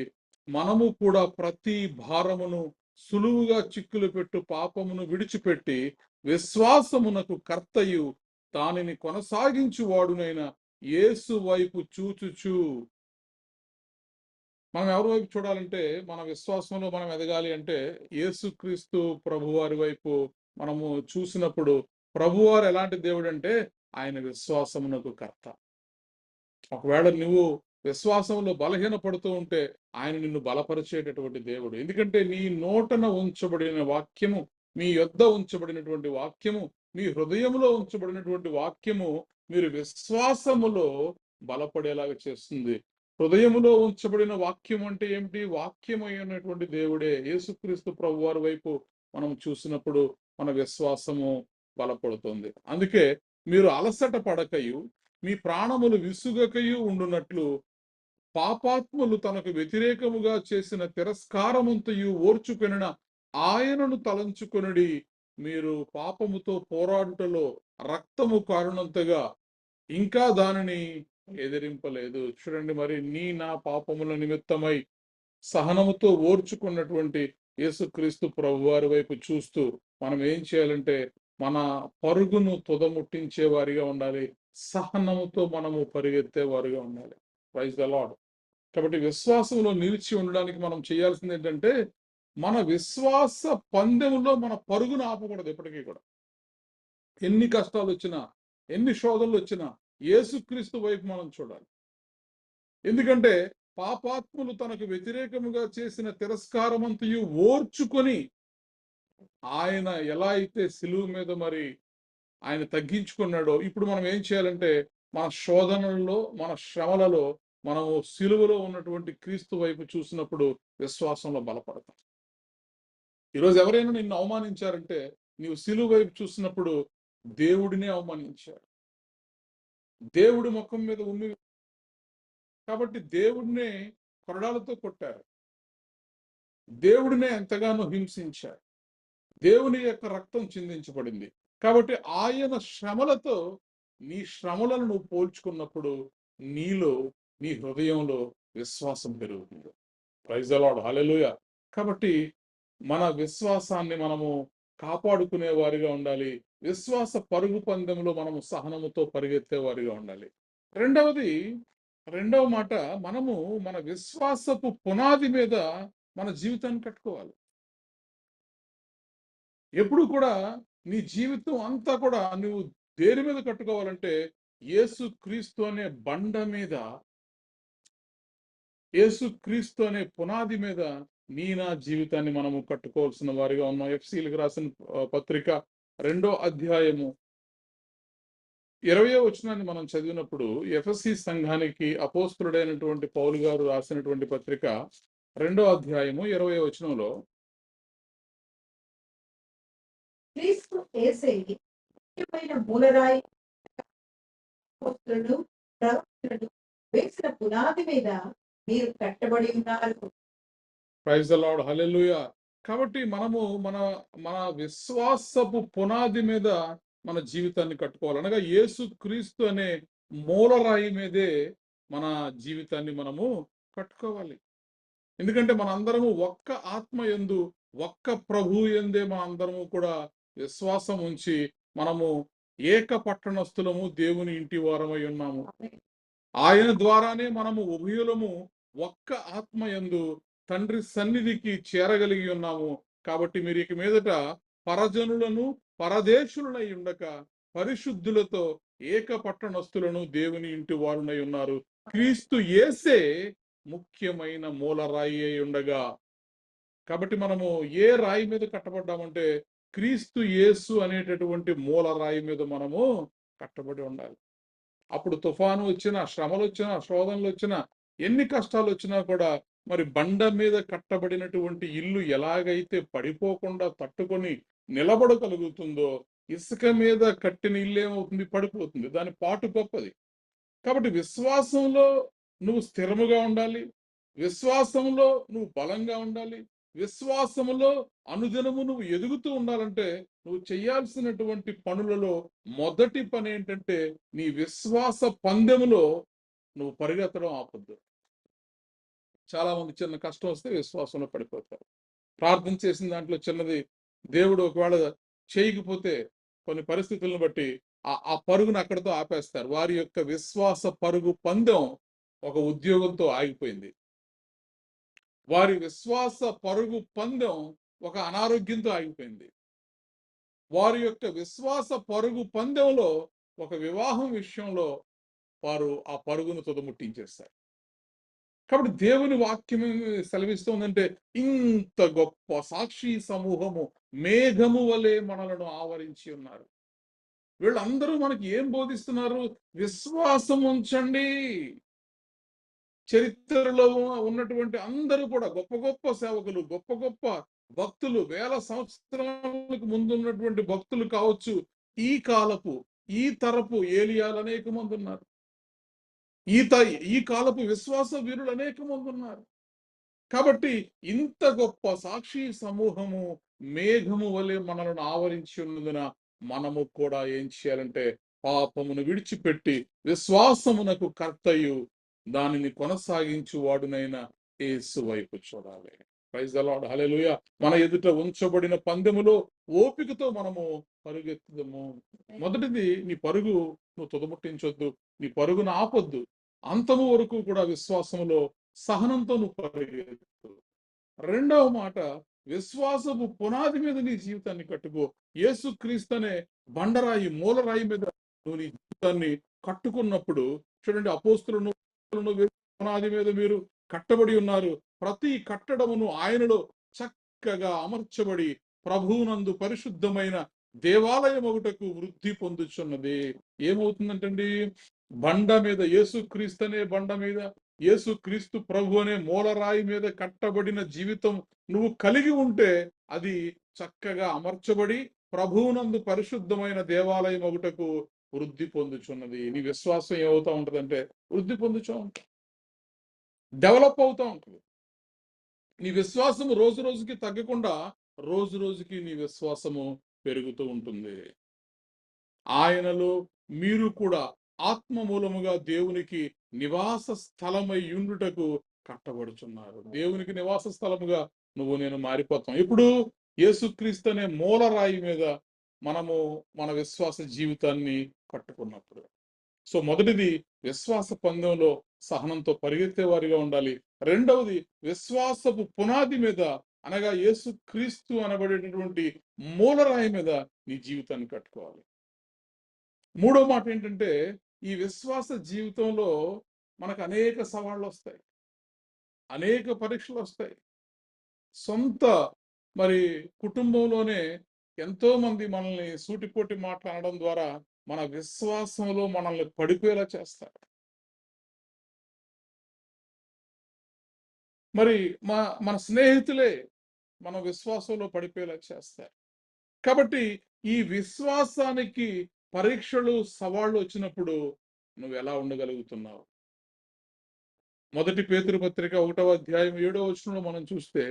మనము కూడా ప్రతి భారమును సులువుగా చిక్కులు పెట్టు పాపమును విడిచిపెట్టి విశ్వాసమునకు కర్తయు దానిని కొనసాగించువాడునైన యేసు వైపు చూచుచు. మనం ఎవరి వైపు చూడాలంటే, మన విశ్వాసంలో మనం ఎదగాలి అంటే యేసుక్రీస్తు ప్రభువారి వైపు మనము చూసినప్పుడు, ప్రభువారు ఎలాంటి దేవుడు అంటే ఆయన విశ్వాసమునకు కర్త. ఒకవేళ నువ్వు విశ్వాసంలో బలహీన పడుతూ ఉంటే ఆయన నిన్ను బలపరిచేటటువంటి దేవుడు. ఎందుకంటే నీ నోటన ఉంచబడిన వాక్యము, మీ యొద్ద ఉంచబడినటువంటి వాక్యము, మీ హృదయంలో ఉంచబడినటువంటి వాక్యము మీరు విశ్వాసములో బలపడేలాగా చేస్తుంది. హృదయములో ఉంచబడిన వాక్యం అంటే ఏమిటి? వాక్యమైనటువంటి దేవుడే. యేసుక్రీస్తు ప్రభువారి వైపు మనం చూసినప్పుడు మన విశ్వాసము బలపడుతుంది. అందుకే మీరు అలసట పడకయు మీ ప్రాణములు విసుగకయు ఉండునట్లు పాపాత్ములు తనకు వ్యతిరేకముగా చేసిన తిరస్కారమంతయు ఓర్చుకొనిన ఆయనను తలంచుకొనుడి. మీరు పాపముతో పోరాడుటలో రక్తము కారునంతగా ఇంకా దానిని ఎదిరింపలేదు. చూడండి, మరి నా పాపముల నిమిత్తమై సహనముతో ఓర్చుకున్నటువంటి యేసుక్రీస్తు ప్రభువారి వైపు చూస్తూ మనం ఏం చేయాలంటే మన పరుగును తుదముట్టించే వారిగా ఉండాలి. సహనముతో మనము పరిగెత్తే వారిగా ఉండాలి. Praise the Lord. కాబట్టి విశ్వాసంలో నిలిచి ఉండడానికి మనం చేయాల్సింది ఏంటంటే, మన విశ్వాస పందెంలో మన పరుగును ఆపకూడదు. ఎప్పటికీ కూడా ఎన్ని కష్టాలు వచ్చినా, ఎన్ని శోధనలు వచ్చినా యేసుక్రీస్తు వైపు మనం చూడాలి. ఎందుకంటే పాపాత్ములు తనకు వ్యతిరేకముగా చేసిన తిరస్కారమంతయు ఓర్చుకొని ఆయన ఎలా అయితే సిలువ మీద మరి ఆయన తగ్గించుకున్నాడో, ఇప్పుడు మనం ఏం చేయాలంటే మన శోధనల్లో, మన శ్రమలలో మనము సిలువలో ఉన్నటువంటి క్రీస్తు వైపు చూసినప్పుడు విశ్వాసంలో బలపడతాం. ఈరోజు ఎవరైనా నిన్ను అవమానించారంటే నీవు సిలువ వైపు చూసినప్పుడు దేవుడినే అవమానించారు, దేవుడి ముఖం మీద ఉమ్మి, కాబట్టి దేవుడినే కొరడాలతో కొట్టారు, దేవుడినే ఎంతగానో హింసించారు, దేవుని యొక్క రక్తం చిందించబడింది. కాబట్టి ఆయన శ్రమలతో నీ శ్రమలను నువ్వు పోల్చుకున్నప్పుడు నీలో నీ హృదయంలో విశ్వాసం పెరుగుతుంది. Praise the lord, hallelujah. కాబట్టి మన విశ్వాసాన్ని మనము కాపాడుకునే వారిగా ఉండాలి. విశ్వాస పరుగు పందెంలో మనము సహనముతో పరిగెత్తే వారిగా ఉండాలి. రెండవ మాట, మనము మన విశ్వాసపు పునాది మీద మన జీవితాన్ని కట్టుకోవాలి. ఎప్పుడు కూడా నీ జీవితం అంతా కూడా నువ్వు దేని మీద కట్టుకోవాలంటే యేసు క్రీస్తు అనే బండ మీద, యేసు క్రీస్తు అనే పునాది మీద నా జీవితాన్ని మనము కట్టుకోవాల్సిన వారిగా ఉన్నాం. ఎఫ్సీలకు రాసిన పత్రిక 2వ అధ్యాయము 20వ వచనాన్ని మనం చదివినప్పుడు, ఎఫెసీ సంఘానికి అపోస్తలుడైనటువంటి పౌలు గారు రాసినటువంటి పత్రిక 2వ అధ్యాయము 20వ వచనంలో, క్రీస్తు యేసే ముఖ్యమైన మూలరాయి, అపోస్తలులు, ప్రవక్తలు వేసిన పునాది మీద మీరు కట్టబడి ఉన్నారు. Praise the lord, hallelujah. కాబట్టి మనము మన మన విశ్వాసపు పునాది మీద మన జీవితాన్ని కట్టుకోవాలి. అనగా యేసు క్రీస్తు అనే మూలరాయి మీదే మన జీవితాన్ని మనము కట్టుకోవాలి. ఎందుకంటే మనందరము ఒక్క ఆత్మ యందు, ఒక్క ప్రభు యందే మనందరము కూడా విశ్వాసం ఉంచి మనము ఏక పట్టణస్థులము, దేవుని ఇంటి వారమై ఉన్నాము. ఆయన ద్వారానే మనము ఉభయులము ఒక్క ఆత్మ యందు తండ్రి సన్నిధికి చేరగలిగి ఉన్నాము. కాబట్టి మీరు ఇక మీదట పరజనులను పరదేశులనై ఉండక పరిశుద్ధులతో ఏక పట్టణస్థులను దేవుని ఇంటి వారునై ఉన్నారు. క్రీస్తు యేసే ముఖ్యమైన మూలరాయి అయి ఉండగా, కాబట్టి మనము ఏ రాయి మీద కట్టబడ్డామంటే క్రీస్తు యేసు అనేటటువంటి మూలరాయి మీద మనము కట్టబడి ఉండాలి. అప్పుడు తుఫాను వచ్చినా, శ్రమలు వచ్చినా, శోధనలు వచ్చినా, ఎన్ని కష్టాలు వచ్చినా కూడా మరి బండ మీద కట్టబడినటువంటి ఇల్లు ఎలాగైతే పడిపోకుండా తట్టుకొని నిలబడగలుగుతుందో, ఇసుక మీద కట్టిన ఇల్లు ఏమవుతుంది? పడిపోతుంది. దాని పాటు గొప్పది. కాబట్టి విశ్వాసంలో నువ్వు స్థిరముగా ఉండాలి. విశ్వాసంలో నువ్వు బలంగా ఉండాలి. విశ్వాసములో అనుదినము నువ్వు ఎదుగుతూ ఉండాలంటే నువ్వు చేయాల్సినటువంటి పనులలో మొదటి పని ఏంటంటే నీ విశ్వాస పందెములో నువ్వు పరిగెత్తడం ఆపొద్దు. చాలా మంది చిన్న కష్టం వస్తే విశ్వాసంలో పడిపోతారు. ప్రార్థన చేసిన దాంట్లో చిన్నది దేవుడు ఒకవేళ చేయకపోతే కొన్ని పరిస్థితులను బట్టి ఆ పరుగును అక్కడితో ఆపేస్తారు. వారి యొక్క విశ్వాస పరుగు పందెం ఒక ఉద్యోగంతో ఆగిపోయింది. వారి విశ్వాస పరుగు పందెం ఒక అనారోగ్యంతో ఆగిపోయింది. వారి యొక్క విశ్వాస పరుగు పందెంలో ఒక వివాహం విషయంలో వారు ఆ పరుగును తుదముట్టించేస్తారు. కాబట్టి దేవుని వాక్యం సెలవిస్తుందంటే ఇంత గొప్ప సాక్షి సమూహము మేఘము వలె మనలను ఆవరించి ఉన్నారు. వీళ్ళందరూ మనకి ఏం బోధిస్తున్నారు? విశ్వాసం ఉంచండి. చరిత్రలో ఉన్నటువంటి అందరూ కూడా గొప్ప గొప్ప సేవకులు, గొప్ప గొప్ప భక్తులు, వేల సంవత్సరాలకు ముందున్నటువంటి భక్తులు కావచ్చు, ఈ తరపు ఏలియాలు అనేక మంది ఉన్నారు. ఈ కాలపు విశ్వాస వీరులు అనేక మంది ఉన్నారు. కాబట్టి ఇంత గొప్ప సాక్షి సమూహము మేఘము వలె మనలను ఆవరించి ఉన్నందున మనము కూడా ఏం చేయాలంటే పాపమును విడిచిపెట్టి విశ్వాసమునకు కర్తయు దానిని కొనసాగించు వాడునైన యేసు వైపు చూడాలి. ప్రైజ్ ది లార్డ్, హల్లెలూయా. మన ఎదుట ఉంచబడిన పందెములో ఓపికతో మనము పరుగెత్తుదము. మొదటిది, నీ పరుగు నువ్వు తుదముట్టించొద్దు, నీ పరుగును ఆపొద్దు. అంతము వరకు కూడా విశ్వాసములో సహనంతో నువ్వు పరిగెత్తు. రెండవ మాట, విశ్వాసపు పునాది మీద నీ జీవితాన్ని కట్టుకో. యేసు క్రీస్తు అనే బండరాయి మూలరాయి మీద నువ్వు నీ జీవితాన్ని కట్టుకున్నప్పుడు చూడండి, అపోస్తలులను పునాది మీద మీరు కట్టబడి ఉన్నారు. ప్రతి కట్టడమును ఆయనలో చక్కగా అమర్చబడి ప్రభువునందు పరిశుద్ధమైన దేవాలయం ఒకటకు వృద్ధి పొందుచున్నది. ఏమవుతుందంటండి? బండ మీద, యేసు క్రీస్తు అనే బండ మీద, యేసు క్రీస్తు ప్రభు అనే మూలరాయి మీద కట్టబడిన జీవితం నువ్వు కలిగి ఉంటే అది చక్కగా అమర్చబడి ప్రభువునందు పరిశుద్ధమైన దేవాలయం ఒకటకు వృద్ధి పొందుచున్నది. నీ విశ్వాసం ఏమవుతా ఉంటదంటే వృద్ధి పొందుచూ ఉంటా, డెవలప్ అవుతా ఉంటుంది. నీ విశ్వాసము రోజు రోజుకి తగ్గకుండా రోజు రోజుకి నీ విశ్వాసము పెరుగుతూ ఉంటుంది. ఆయనలో మీరు కూడా ఆత్మ మూలముగా దేవునికి నివాస స్థలమై ఉండుటకు కట్టబడుచున్నారు. దేవునికి నివాస స్థలముగా నువ్వు నేను మారిపోతాం. ఇప్పుడు యేసుక్రీస్తు అనే మూలరాయి మీద మనము మన విశ్వాస జీవితాన్ని కట్టుకున్నప్పుడు. సో మొదటిది విశ్వాస పందెంలో సహనంతో పరిగెత్తే వారిగా ఉండాలి. రెండవది విశ్వాసపు పునాది మీద అనగా యేసుక్రీస్తు అనబడేటటువంటి మూలరాయి మీద నీ జీవితాన్ని కట్టుకోవాలి. మూడో మాట ఏంటంటే, ఈ విశ్వాస జీవితంలో మనకు అనేక సవాళ్ళు వస్తాయి, అనేక పరీక్షలు వస్తాయి. సొంత మరి కుటుంబంలోనే ఎంతో మంది మనల్ని సూటిపోటి మాట్లాడడం ద్వారా మన విశ్వాసంలో మనల్ని పడిపోయేలా చేస్తారు. మరి మన స్నేహితులే మన విశ్వాసంలో పడిపోయేలా చేస్తారు. కాబట్టి ఈ విశ్వాసానికి పరీక్షలు సవాళ్ళు వచ్చినప్పుడు నువ్వు ఎలా ఉండగలుగుతున్నావు? మొదటి పేతురు పత్రిక 1వ అధ్యాయం 7వ వచనంలో మనం చూస్తే,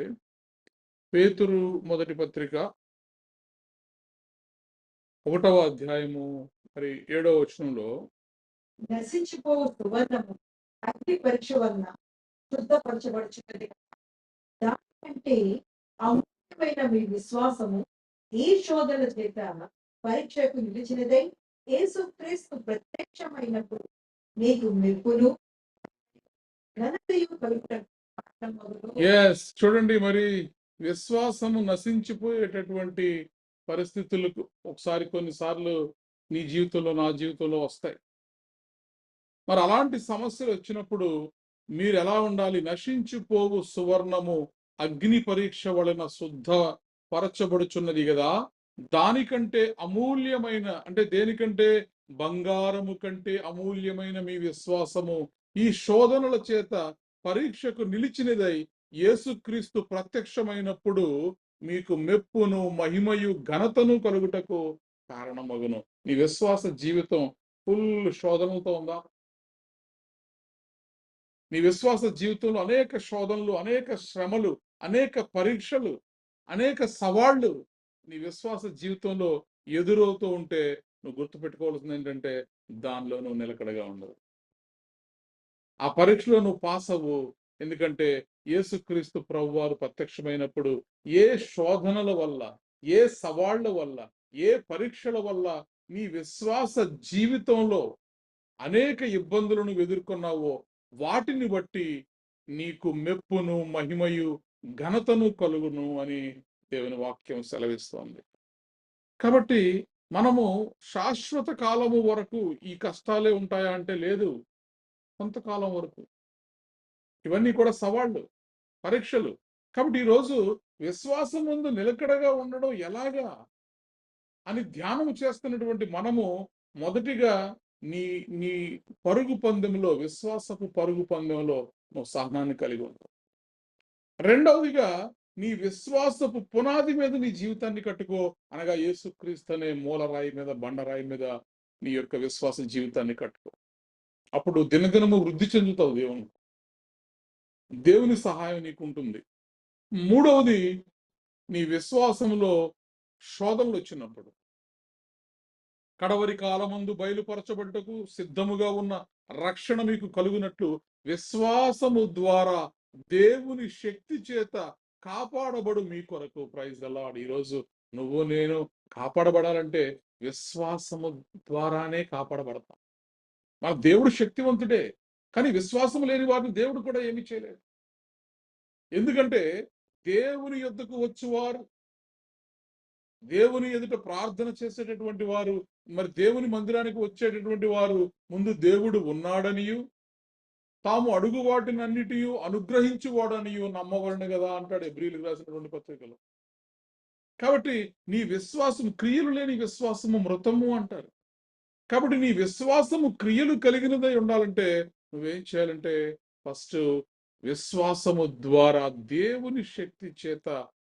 పేతురు మొదటి పత్రిక 1వ అధ్యాయము మరి 7వ వచనంలో, నశించిపోవు సువర్ణము అగ్ని పరీక్ష వలన శుద్ధపరచబడుచున్నది, దానికంటే అమూల్యమైన మీ విశ్వాసము ఈ శోధన చేత పరీక్షకు నిలిచినదై యేసుక్రీస్తు ప్రత్యక్షమైనప్పుడు మీకు మెప్పును ఘనతయు కలుగుటకు కారణమగును. చూడండి, మరి విశ్వాసము నశించిపోయేటటువంటి పరిస్థితులకు ఒకసారి కొన్నిసార్లు నీ జీవితంలో నా జీవితంలో వస్తాయి. మరి అలాంటి సమస్యలు వచ్చినప్పుడు మీరు ఎలా ఉండాలి? నశించిపోవు సువర్ణము అగ్ని పరీక్ష వలన శుద్ధ పరచబడుచున్నది కదా, దానికంటే అమూల్యమైన, అంటే దేనికంటే? బంగారము కంటే అమూల్యమైన మీ విశ్వాసము ఈ శోధనల చేత పరీక్షకు నిలిచినదై యేసుక్రీస్తు ప్రత్యక్షమైనప్పుడు మీకు మెప్పును మహిమయు ఘనతను కలుగుటకు కారణమగును. నీ విశ్వాస జీవితం ఫుల్ శోధనలతో ఉందా? నీ విశ్వాస జీవితంలో అనేక శోధనలు, అనేక శ్రమలు, అనేక పరీక్షలు, అనేక సవాళ్లు నీ విశ్వాస జీవితంలో ఎదురవుతూ ఉంటే నువ్వు గుర్తుపెట్టుకోవాల్సింది ఏంటంటే, దానిలో నువ్వు నిలకడగా ఉండవు. ఆ పరీక్షలో నువ్వు పాస్ అవ్వు. ఎందుకంటే యేసుక్రీస్తు ప్రభువారు ప్రత్యక్షమైనప్పుడు ఏ శోధనల వల్ల, ఏ సవాళ్ల వల్ల, ఏ పరీక్షల వల్ల నీ విశ్వాస జీవితంలో అనేక ఇబ్బందులను ఎదుర్కొన్నావో వాటిని బట్టి నీకు మెప్పును మహిమయు ఘనతను కలుగును అని దేవుని వాక్యం సెలవిస్తోంది. కాబట్టి మనము శాశ్వత కాలము వరకు ఈ కష్టాలే ఉంటాయా అంటే లేదు. కొంతకాలం వరకు ఇవన్నీ కూడా సవాళ్ళు, పరీక్షలు. కాబట్టి ఈరోజు విశ్వాసం ముందు నిలకడగా ఉండడం ఎలాగా అని ధ్యానం చేస్తున్నటువంటి మనము మొదటిగా నీ నీ పరుగు పందెంలో, విశ్వాసపు పరుగు పందెంలో నువ్వు సహనాన్ని కలిగి ఉంటావు. రెండవదిగా నీ విశ్వాసపు పునాది మీద నీ జీవితాన్ని కట్టుకో, అనగా యేసుక్రీస్తు అనే మూలరాయి మీద, బండరాయి మీద నీ యొక్క విశ్వాస జీవితాన్ని కట్టుకో. అప్పుడు దినదినము వృద్ధి చెందుతావు. దేవుని సహాయం నీకు ఉంటుంది. మూడవది, నీ విశ్వాసంలో శోధనలు వచ్చినప్పుడు, కడవరి కాలమందు బయలుపరచబడ్డకు సిద్ధముగా ఉన్న రక్షణ మీకు కలుగునట్లు విశ్వాసము ద్వారా దేవుని శక్తి చేత కాపాడబడు మీ కొరకు. Praise the Lord. ఈరోజు నువ్వు నేను కాపాడబడాలంటే విశ్వాసము ద్వారానే కాపాడబడతాం. మన దేవుడు శక్తివంతుడే, కానీ విశ్వాసం లేని వారిని దేవుడు కూడా ఏమీ చేయలేడు. ఎందుకంటే దేవుని యొద్దకు వచ్చేవారు, దేవుని ఎదుట ప్రార్థన చేసేటటువంటి వారు, మరి దేవుని మందిరానికి వచ్చేటటువంటి వారు ముందు దేవుడు ఉన్నాడనియు తాము అడుగు వాటిని అన్నిటి అనుగ్రహించువాడనియు నమ్మవలను కదా అంటాడు హెబ్రీయులకు రాసినటువంటి పత్రికలో. కాబట్టి నీ విశ్వాసం, క్రియలు లేని విశ్వాసము మృతము అంటారు. కాబట్టి నీ విశ్వాసము క్రియలు కలిగినదై ఉండాలంటే నువ్వేం చేయాలంటే, ఫస్ట్ విశ్వాసము ద్వారా దేవుని శక్తి చేత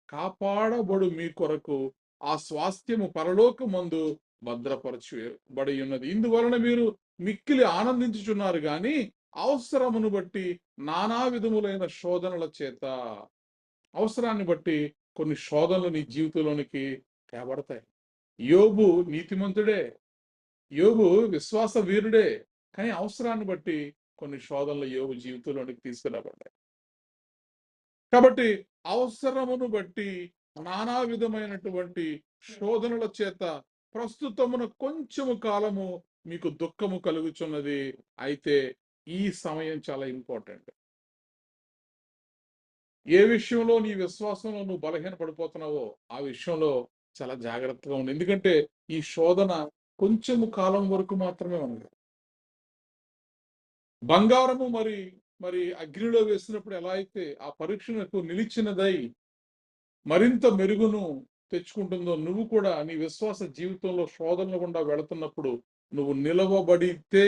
కాపాడబడు మీ కొరకు ఆ స్వాస్థ్యము పరలోకమందు భద్రపరచబడి ఉన్నది. ఇందువలన మీరు మిక్కిలి ఆనందించుచున్నారు గాని అవసరమును బట్టి నానా విధములైన శోధనల చేత, అవసరాన్ని బట్టి కొన్ని శోధనలు నీ జీవితంలోనికి తేబడతాయి. యోబు నీతిమంతుడే, యోబు విశ్వాస వీరుడే, కానీ అవసరాన్ని బట్టి కొన్ని శోధనలు యోబు జీవితంలోనికి తీసుకురాబడ్డాయి. కాబట్టి అవసరమును బట్టి నానా విధమైనటువంటి శోధనల చేత ప్రస్తుతమున కొంచెము కాలము మీకు దుఃఖము కలుగుచున్నది. అయితే ఈ సమయం చాలా ఇంపార్టెంట్. ఏ విషయంలో నీ విశ్వాసంలో నువ్వు బలహీన పడిపోతున్నావో ఆ విషయంలో చాలా జాగ్రత్తగా ఉండు. ఎందుకంటే ఈ శోధన కొంచెము కాలం వరకు మాత్రమే ఉంది. బంగారము మరి అగ్నిలో వేసినప్పుడు ఎలా అయితే ఆ పరీక్షలకు నిలిచినదై మరింత మెరుగును తెచ్చుకుంటుందో, నువ్వు కూడా నీ విశ్వాస జీవితంలో శోధనల గుండా వెళుతున్నప్పుడు నువ్వు నిలవబడితే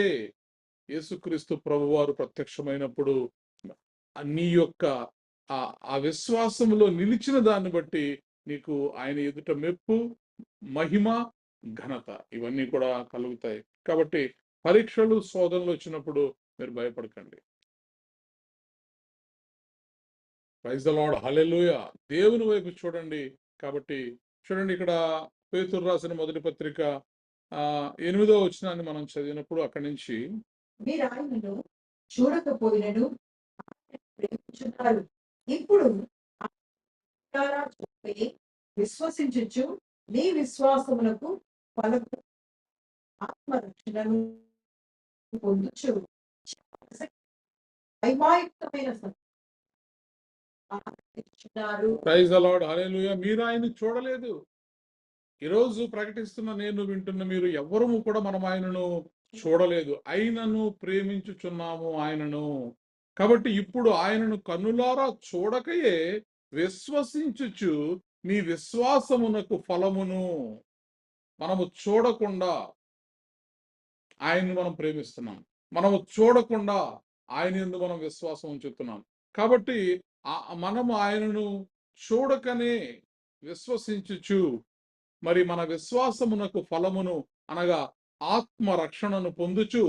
యేసుక్రీస్తు ప్రభువారు ప్రత్యక్షమైనప్పుడు నీ యొక్క ఆ విశ్వాసంలో నిలిచిన దాన్ని బట్టి నీకు ఆయన ఎదుట మెప్పు, మహిమ, ఘనత ఇవన్నీ కూడా కలుగుతాయి. కాబట్టి పరీక్షలు, శోధనలు వచ్చినప్పుడు మీరు భయపడకండి. ప్రైజ్ ద లార్డ్, హల్లెలూయా. దేవుని వైపు చూడండి. కాబట్టి చూడండి, ఇక్కడ పేతురు రాసిన మొదటి పత్రిక 8వ వచనాన్ని మనం చదివినప్పుడు అక్కడి నుంచి, మీరు ఆయనను చూడకపోయినను ప్రేమించున్నారు. ఇప్పుడు విశ్వసించు నీ విశ్వాసములకు ఫలము ఆత్మరక్షణను పొందుచు మహిమాయుక్తమైన ప్రైజ్ ద లార్డ్, హల్లెలూయా. మీరు ఆయన్ని చూడలేదు. ఈరోజు ప్రకటిస్తున్న నేను వింటున్న మీరు ఎవ్వరము కూడా మనం ఆయనను చూడలేదు. ఆయనను ప్రేమించుచున్నాము ఆయనను. కాబట్టి ఇప్పుడు ఆయనను కన్నులారా చూడకయే విశ్వసించుచు మీ విశ్వాసమునకు ఫలమును, మనము చూడకుండా ఆయన్ని మనం ప్రేమిస్తున్నాం, మనము చూడకుండా ఆయన యందు మనం విశ్వాసం ఉంచుతున్నాం. కాబట్టి మనము ఆయనను చూడకనే విశ్వసించుచు మరి మన విశ్వాసమునకు ఫలమును అనగా ఆత్మ రక్షణను పొందుచు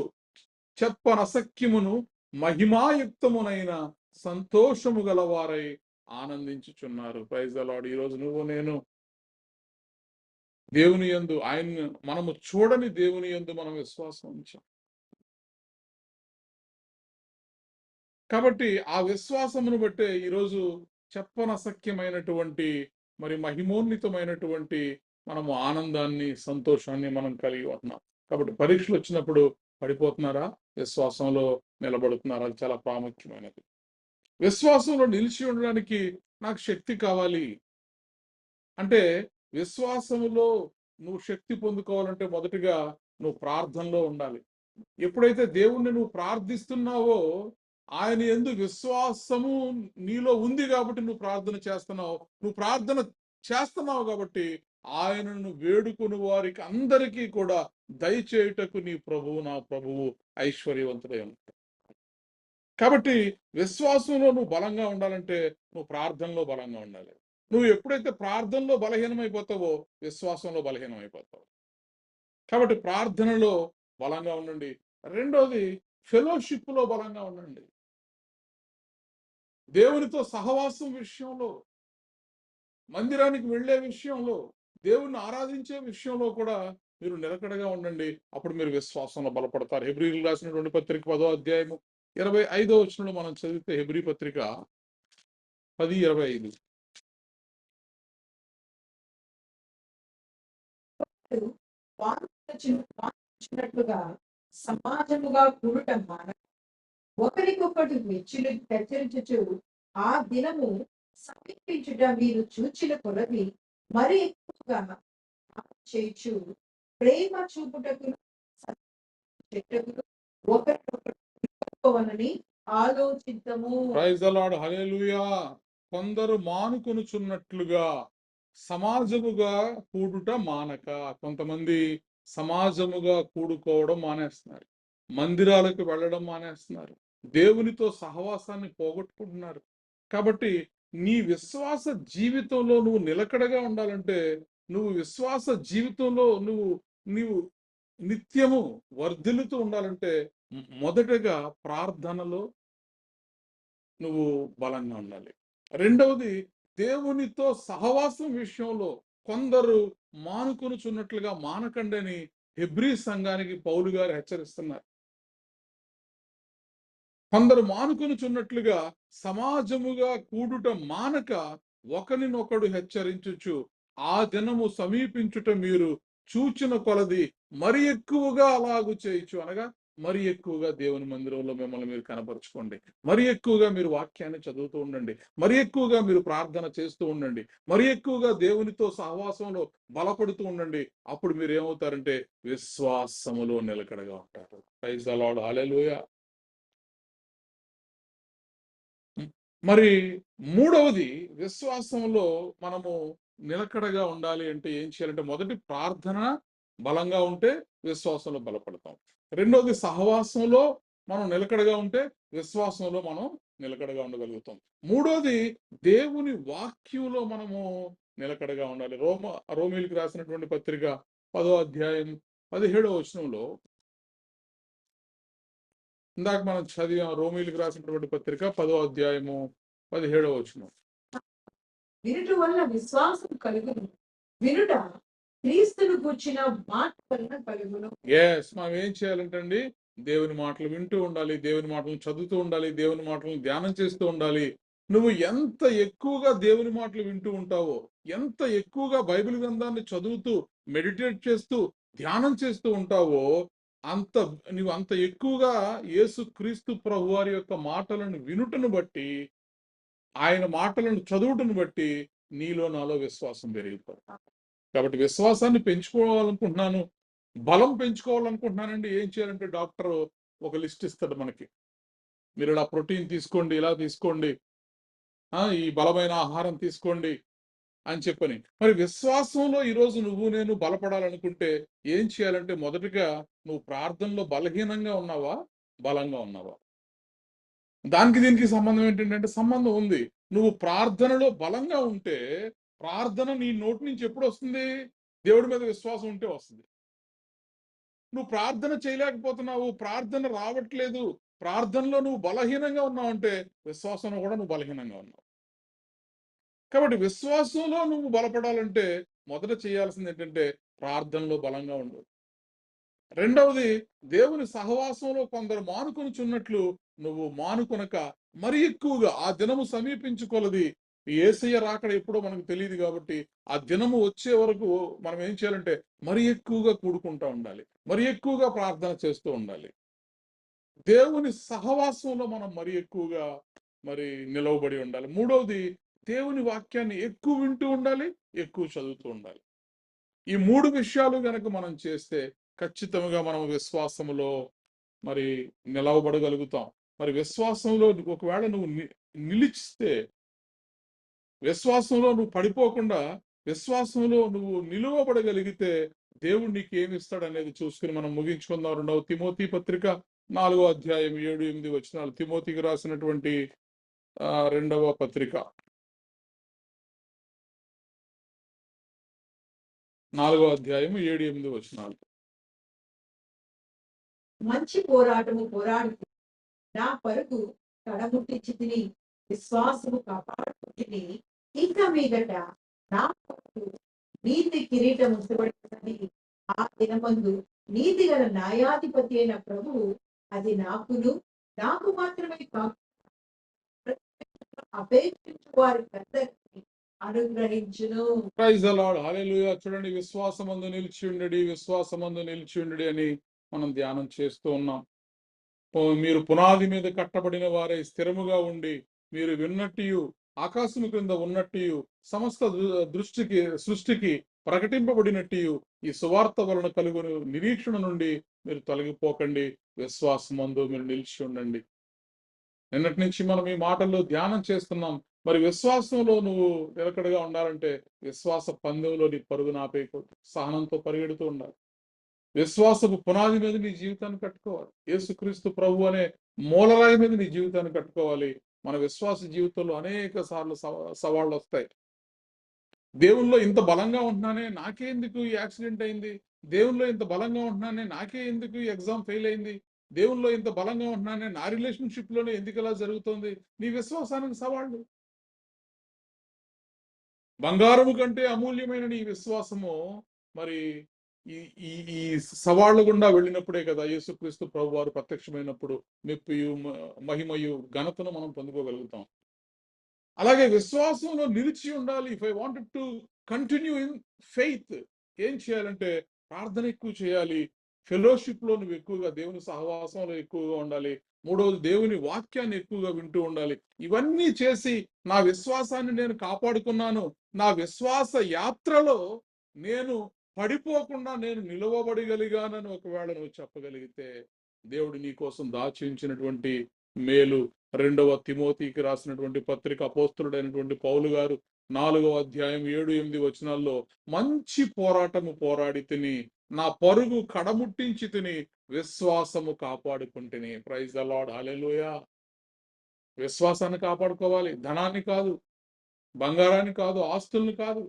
చెప్పనసఖ్యమును మహిమాయుక్తమునైన సంతోషము గలవారై ఆనందించుచున్నారు. Praise the lord. ఈరోజు నువ్వు నేను దేవుని యందు మనము చూడని దేవుని యందు మనం విశ్వాసం ఉంచాం. కాబట్టి ఆ విశ్వాసమును బట్టే ఈరోజు చెప్పనసఖ్యమైనటువంటి మరి మహిమోన్నతమైనటువంటి మనము ఆనందాన్ని, సంతోషాన్ని మనం కలిగి ఉంటున్నాం. కాబట్టి పరీక్షలు వచ్చినప్పుడు పడిపోతున్నారా? విశ్వాసంలో నిలబడుతున్నారా? అది చాలా ప్రాముఖ్యమైనది. విశ్వాసంలో నిలిచి ఉండడానికి నాకు శక్తి కావాలి అంటే, విశ్వాసంలో నువ్వు శక్తి పొందుకోవాలంటే మొదటిగా నువ్వు ప్రార్థనలో ఉండాలి. ఎప్పుడైతే దేవుణ్ణి నువ్వు ప్రార్థిస్తున్నావో ఆయన యందు విశ్వాసము నీలో ఉంది కాబట్టి నువ్వు ప్రార్థన చేస్తున్నావు. నువ్వు ప్రార్థన చేస్తున్నావు కాబట్టి ఆయనను వేడుకుని వారికి అందరికీ కూడా దయచేయుటకు నీ ప్రభువు, నా ప్రభువు ఐశ్వర్యవంతుడై ఉంటాడు. కాబట్టి విశ్వాసంలో నువ్వు బలంగా ఉండాలంటే నువ్వు ప్రార్థనలో బలంగా ఉండాలి. నువ్వు ఎప్పుడైతే ప్రార్థనలో బలహీనమైపోతావో విశ్వాసంలో బలహీనమైపోతావు. కాబట్టి ప్రార్థనలో బలంగా ఉండండి. రెండోది ఫెలోషిప్ లో బలంగా ఉండండి. దేవునితో సహవాసం విషయంలో, మందిరానికి వెళ్ళే విషయంలో, దేవుణ్ణి ఆరాధించే విషయంలో కూడా మీరు నిలకడగా ఉండండి. అప్పుడు మీరు విశ్వాసంలో బలపడతారు. హెబ్రీయులకు రాసినటువంటి పత్రిక 10వ అధ్యాయము 25వ వచనంలో మనం చదివితే, హెబ్రీ పత్రిక 10:25. వాంఛించినట్లుగా సమాజముగా కూడటం మానక ఒకరికొకటి మెచ్చులు హెచ్చరించుచు ఆ దినము సమీపించుట మీరు చూచిన కొలది మరి ఎక్కువగా చేయొచ్చు. ప్రేమ చూపుటకు ఒకరికొకరిని ఆలోచిద్దాము. ప్రైజ్ ది లార్డ్, హల్లెలూయా. కొందరు మానుకొనుచున్నట్లుగా సమాజముగా కూడుట మానక. కొంతమంది సమాజముగా కూడుకోవడం మానేస్తున్నారు, మందిరాలకు వెళ్ళడం మానేస్తున్నారు, దేవునితో సహవాసాన్ని పోగొట్టుకుంటున్నారు. కాబట్టి నీ విశ్వాస జీవితంలో నువ్వు నిలకడగా ఉండాలంటే, నువ్వు విశ్వాస జీవితంలో నువ్వు నిత్యము వర్ధిల్లుతూ ఉండాలంటే మొదటగా ప్రార్థనలో నువ్వు బలంగా ఉండాలి. రెండవది దేవునితో సహవాసం విషయంలో కొందరు మానుకొనుచున్నట్లుగా మానకండి అని హెబ్రీ సంఘానికి పౌలు గారు హెచ్చరిస్తున్నారు. కొందరు మానుకొనుచున్నట్లుగా సమాజముగా కూడుట మానక ఒకరినొకడు హెచ్చరించుచు ఆ దినము సమీపించుట మీరు చూచిన కొలది మరి ఎక్కువగా అలాగు చేయొచ్చు. అనగా మరి ఎక్కువగా దేవుని మందిరంలో మిమ్మల్ని మీరు కనపరుచుకోండి. మరి ఎక్కువగా మీరు వాక్యాన్ని చదువుతూ ఉండండి. మరి ఎక్కువగా మీరు ప్రార్థన చేస్తూ ఉండండి. మరి ఎక్కువగా దేవునితో సహవాసంలో బలపడుతూ ఉండండి. అప్పుడు మీరు ఏమవుతారంటే విశ్వాసములో నిలకడగా ఉంటారు. ప్రైజ్ ది లార్డ్, హల్లెలూయా. మరి మూడవది, విశ్వాసంలో మనము నిలకడగా ఉండాలి అంటే ఏం చేయాలంటే, మొదటి ప్రార్థన బలంగా ఉంటే విశ్వాసంలో బలపడతాం. రెండోది సహవాసంలో మనం నిలకడగా ఉంటే విశ్వాసంలో మనం నిలకడగా ఉండగలుగుతాం. మూడోది దేవుని వాక్యంలో మనము నిలకడగా ఉండాలి. రోమీయులకు రాసినటువంటి పత్రిక 10వ అధ్యాయం 17వ వచనంలో, ఇందాక మనం చదివాం. రోమీయులకు రాసినటువంటి పత్రిక 10వ అధ్యాయము 17వ వచనం. వినుట వల్ల విశ్వాసం కలుగును, వినుట క్రీస్తును గూర్చిన మాట వలన కలుగును. మనం ఏం చేయాలంటండి, దేవుని మాటలు వింటూ ఉండాలి, దేవుని మాటలను చదువుతూ ఉండాలి, దేవుని మాటలను ధ్యానం చేస్తూ ఉండాలి. నువ్వు ఎంత ఎక్కువగా దేవుని మాటలు వింటూ ఉంటావో, ఎంత ఎక్కువగా బైబిల్ గ్రంథాన్ని చదువుతూ మెడిటేట్ చేస్తూ ధ్యానం చేస్తూ ఉంటావో, నువ్వు అంత ఎక్కువగా యేసు క్రీస్తు ప్రభు వారి యొక్క మాటలను వినుటను బట్టి, ఆయన మాటలను చదువుటను బట్టి నీలో నాలో విశ్వాసం పెరిగిపోతుంది. కాబట్టి విశ్వాసాన్ని పెంచుకోవాలనుకుంటున్నాను, బలం పెంచుకోవాలనుకుంటున్నానండి, ఏం చేయాలంటే డాక్టర్ ఒక లిస్ట్ ఇస్తాడు మనకి. మీరు ఇలా ప్రోటీన్ తీసుకోండి, ఇలా తీసుకోండి, ఈ బలమైన ఆహారం తీసుకోండి అని చెప్పని. మరి విశ్వాసంలో ఈరోజు నువ్వు నేను బలపడాలనుకుంటే ఏం చేయాలంటే, మొదటిగా నువ్వు ప్రార్థనలో బలహీనంగా ఉన్నావా, బలంగా ఉన్నావా? దానికి దీనికి సంబంధం ఏంటంటే సంబంధం ఉంది. నువ్వు ప్రార్థనలో బలంగా ఉంటే ప్రార్థన నీ నోటి నుంచి ఎప్పుడు వస్తుంది? దేవుడి మీద విశ్వాసం ఉంటే వస్తుంది. నువ్వు ప్రార్థన చేయలేకపోతున్నావు, ప్రార్థన రావట్లేదు, ప్రార్థనలో నువ్వు బలహీనంగా ఉన్నావు అంటే విశ్వాసంలో కూడా నువ్వు బలహీనంగా ఉన్నావు. కాబట్టి విశ్వాసంలో నువ్వు బలపడాలంటే మొదట చేయాల్సింది ఏంటంటే ప్రార్థనలో బలంగా ఉండు. రెండవది, దేవుని సహవాసంలో కొందరు మానుకొనుచున్నట్లు నువ్వు మానుకొనక మరి ఎక్కువగా ఆ దినము సమీపించుకొలది. యేసయ్య రాకడ ఎప్పుడో మనకు తెలియదు కాబట్టి ఆ దినము వచ్చే వరకు మనం ఏం చేయాలంటే మరి ఎక్కువగా కూడుకుంటూ ఉండాలి, మరి ఎక్కువగా ప్రార్థన చేస్తూ ఉండాలి. దేవుని సహవాసంలో మనం మరి ఎక్కువగా నిలవబడి ఉండాలి. మూడవది, దేవుని వాక్యాన్ని ఎక్కువ వింటూ ఉండాలి, ఎక్కువ చదువుతూ ఉండాలి. ఈ 3 విషయాలు గనక మనం చేస్తే ఖచ్చితంగా మనం విశ్వాసములో నిలవబడగలుగుతాం. మరి విశ్వాసంలో ఒకవేళ నువ్వు నిలిచితే, విశ్వాసంలో నువ్వు పడిపోకుండా విశ్వాసంలో నువ్వు నిలువబడగలిగితే దేవుడు నీకు ఏమి ఇస్తాడనేది చూసుకుని మనం ముగించుకుందాం. 2వ తిమోతి పత్రిక 4వ అధ్యాయం 7-8 వచనాలు. తిమోతికి రాసినటువంటి 2వ పత్రిక 4వ అధ్యాయం 7-8 వచనాలు. మంచి పోరాటము పోరాడు, నా పరుగు కడముట్టించితిని, విశ్వాసము కాపాడుకుంటుని, ఇంకా మీదట నా పరుగు నీతి కిరీటం ఉంచబడుతున్నది. ఆ దినమందు నీతి గల న్యాయాధిపతి అయిన ప్రభువు అది నాకు మాత్రమే కాకుండా అపేక్షించు వారికి అనుగ్రహించును. ప్రైజ్ ది లార్డ్, హల్లెలూయా. చూడండి, విశ్వాసమందు నిలిచి ఉండడి, విశ్వాసమందు నిలిచి ఉండడి అని మనం ధ్యానం చేస్తూ ఉన్నాం. మీరు పునాది మీద కట్టబడిన వారై స్థిరముగా ఉండి, మీరు విన్నట్టు ఆకాశము క్రింద ఉన్నట్టు సమస్త సృష్టికి ప్రకటింపబడినట్టు ఈ సువార్త వలన కలుగును నిరీక్షణ నుండి మీరు తొలగిపోకండి, విశ్వాసమందు మీరు నిలిచి ఉండండి. నిన్నటి నుంచి మనం ఈ మాటల్లో ధ్యానం చేస్తున్నాం. మరి విశ్వాసంలో నువ్వు నిలకడగా ఉండాలంటే విశ్వాస పందెంలో నీ పరుగును ఆపేయకూడదు, సహనంతో పరిగెడుతూ ఉండాలి. విశ్వాసపు పునాది మీద నీ జీవితాన్ని కట్టుకోవాలి. యేసుక్రీస్తు ప్రభు అనే మూలరాయి మీద నీ జీవితాన్ని కట్టుకోవాలి. మన విశ్వాస జీవితంలో అనేక సార్లు సవాళ్ళు వస్తాయి. దేవుల్లో ఇంత బలంగా ఉంటున్నానే నాకే ఎందుకు ఈ యాక్సిడెంట్ అయింది, దేవుల్లో ఇంత బలంగా ఉంటున్నానే నాకే ఎందుకు ఈ ఎగ్జామ్ ఫెయిల్ అయింది, దేవుల్లో ఇంత బలంగా ఉంటున్నానే నా రిలేషన్షిప్ లోనే ఎందుకు ఇలా జరుగుతుంది. నీ విశ్వాసానికి సవాళ్ళు. బంగారము కంటే అమూల్యమైన నీ విశ్వాసము ఈ ఈ ఈ సవాళ్ల గుండా వెళ్ళినప్పుడే కదా యేసుక్రీస్తు ప్రభు వారు ప్రత్యక్షమైనప్పుడు మెప్పియు మహిమయు ఘనతను మనం పొందుకోగలుగుతాం. అలాగే విశ్వాసంలో నిలిచి ఉండాలి. If I wanted to continue in faith, ఏం చేయాలంటే ప్రార్థన ఎక్కువ చేయాలి. ఫెలోషిప్ లో నువ్వు ఎక్కువగా దేవుని సహవాసంలో ఎక్కువగా ఉండాలి. మూడవది దేవుని వాక్యాన్ని ఎక్కువగా వింటూ ఉండాలి. ఇవన్నీ చేసి నా విశ్వాసాన్ని నేను కాపాడుకున్నాను, నా విశ్వాస యాత్రలో నేను పడిపోకుండా నేను నిలవబడగలిగానని ఒకవేళ నువ్వు చెప్పగలిగితే దేవుడు నీ కోసం దాచి ఉంచినటువంటి మేలు, 2వ తిమోతికి రాసినటువంటి పత్రిక అపోస్తలుడైనటువంటి పౌలు గారు 4వ అధ్యాయం 7-8 వచనాల్లో మంచి పోరాటము పోరాడి తిని, నా పరుగు కడముట్టించి తిని, విశ్వాసము కాపాడుకుంటుని. ప్రైజ్ ద లార్డ్, హల్లెలూయా. విశ్వాసాన్ని కాపాడుకోవాలి, ధనాన్ని కాదు, బంగారాన్ని కాదు, ఆస్తుల్ని కాదు.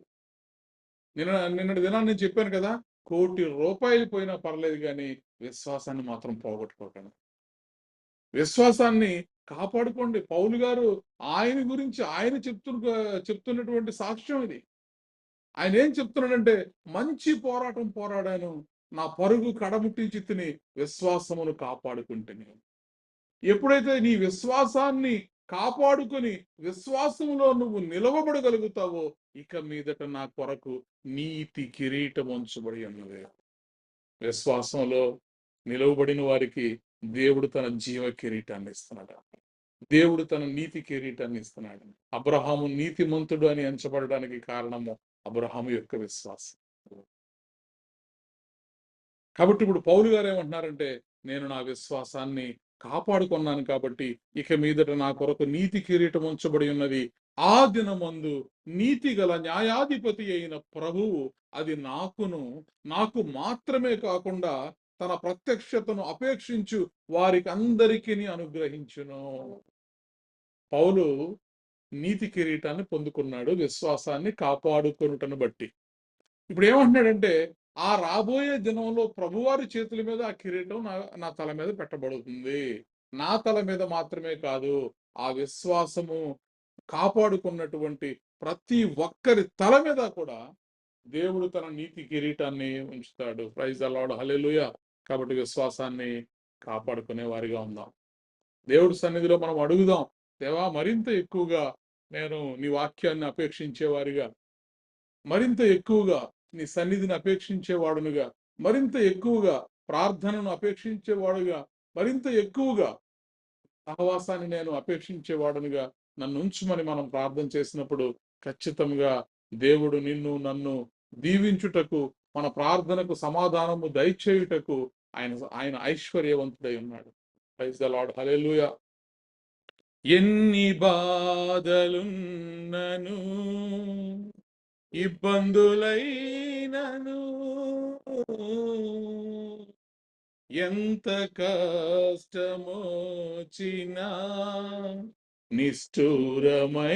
నిన్నటి దినాన్ని నేను చెప్పాను కదా, ₹1,00,00,000 పోయినా పర్లేదు కానీ విశ్వాసాన్ని మాత్రం పోగొట్టుకోకండి. విశ్వాసాన్ని కాపాడుకోండి. పౌలు గారు ఆయన గురించి ఆయన చెప్తున్నటువంటి సాక్ష్యం ఇది. ఆయన ఏం చెప్తున్నాడంటే, మంచి పోరాటం పోరాడాను, నా పరుగు కడముట్టించి తిని, విశ్వాసమును కాపాడుకుంటుని. ఎప్పుడైతే నీ విశ్వాసాన్ని కాపాడుకొని విశ్వాసములో నువ్వు నిలవబడగలుగుతావో, ఇక మీదట నా కొరకు నీతి కిరీటం ఉంచబడి ఉన్నది. విశ్వాసంలో నిలవబడిన వారికి దేవుడు తన జీవ కిరీటాన్ని ఇస్తున్నాడు. దేవుడు తన నీతి కిరీటాన్ని ఇస్తున్నాడు. అబ్రహాము నీతిమంతుడు అని ఎంచబడడానికి కారణము అబ్రహాము యొక్క విశ్వాసం. కాబట్టి ఇప్పుడు పౌలు గారు ఏమంటున్నారంటే, నేను నా విశ్వాసాన్ని కాపాడుకున్నాను కాబట్టి ఇక మీదట నా కొరకు నీతి కిరీటం ఉంచబడి ఉన్నది. ఆ దినమందు నీతి గల న్యాయాధిపతి అయిన ప్రభువు అది నాకు మాత్రమే కాకుండా తన ప్రత్యక్షతను అపేక్షించు వారికి అందరికీ అనుగ్రహించును. పౌలు నీతి కిరీటాన్ని పొందుకున్నాడు విశ్వాసాన్ని కాపాడుకొనుటను బట్టి. ఇప్పుడు ఏమంటున్నాడంటే, ఆ రాబోయే దినంలో ప్రభువారి చేతుల మీద ఆ కిరీటం నా తల మీద పెట్టబడుతుంది. నా తల మీద మాత్రమే కాదు, ఆ విశ్వాసము కాపాడుకున్నటువంటి ప్రతి ఒక్కరి తల మీద కూడా దేవుడు తన నీతి కిరీటాన్ని ఉంచుతాడు. Praise the lord, hallelujah. కాబట్టి విశ్వాసాన్ని కాపాడుకునే వారిగా ఉందాం. దేవుడి సన్నిధిలో మనం అడుగుదాం, దేవా మరింత ఎక్కువగా నేను నీ వాక్యాన్ని అపేక్షించేవారిగా, మరింత ఎక్కువగా నీ సన్నిధిని అపేక్షించేవాడునుగా, మరింత ఎక్కువగా ప్రార్థనను అపేక్షించేవాడుగా, మరింత ఎక్కువగా సహవాసాన్ని నేను అపేక్షించేవాడునుగా నన్ను ఉంచుమని మనం ప్రార్థన చేసినప్పుడు ఖచ్చితంగా దేవుడు నిన్ను నన్ను దీవించుటకు, మన ప్రార్థనకు సమాధానము దయచేయుటకు ఆయన ఐశ్వర్యవంతుడై ఉన్నాడు. ప్రైజ్ ద లార్డ్, హల్లెలూయా. ఎన్ని బాధలున్నను ఇబ్బందులైనను, ఎంత కష్టమొచ్చినా నిష్ఠూరమైనను,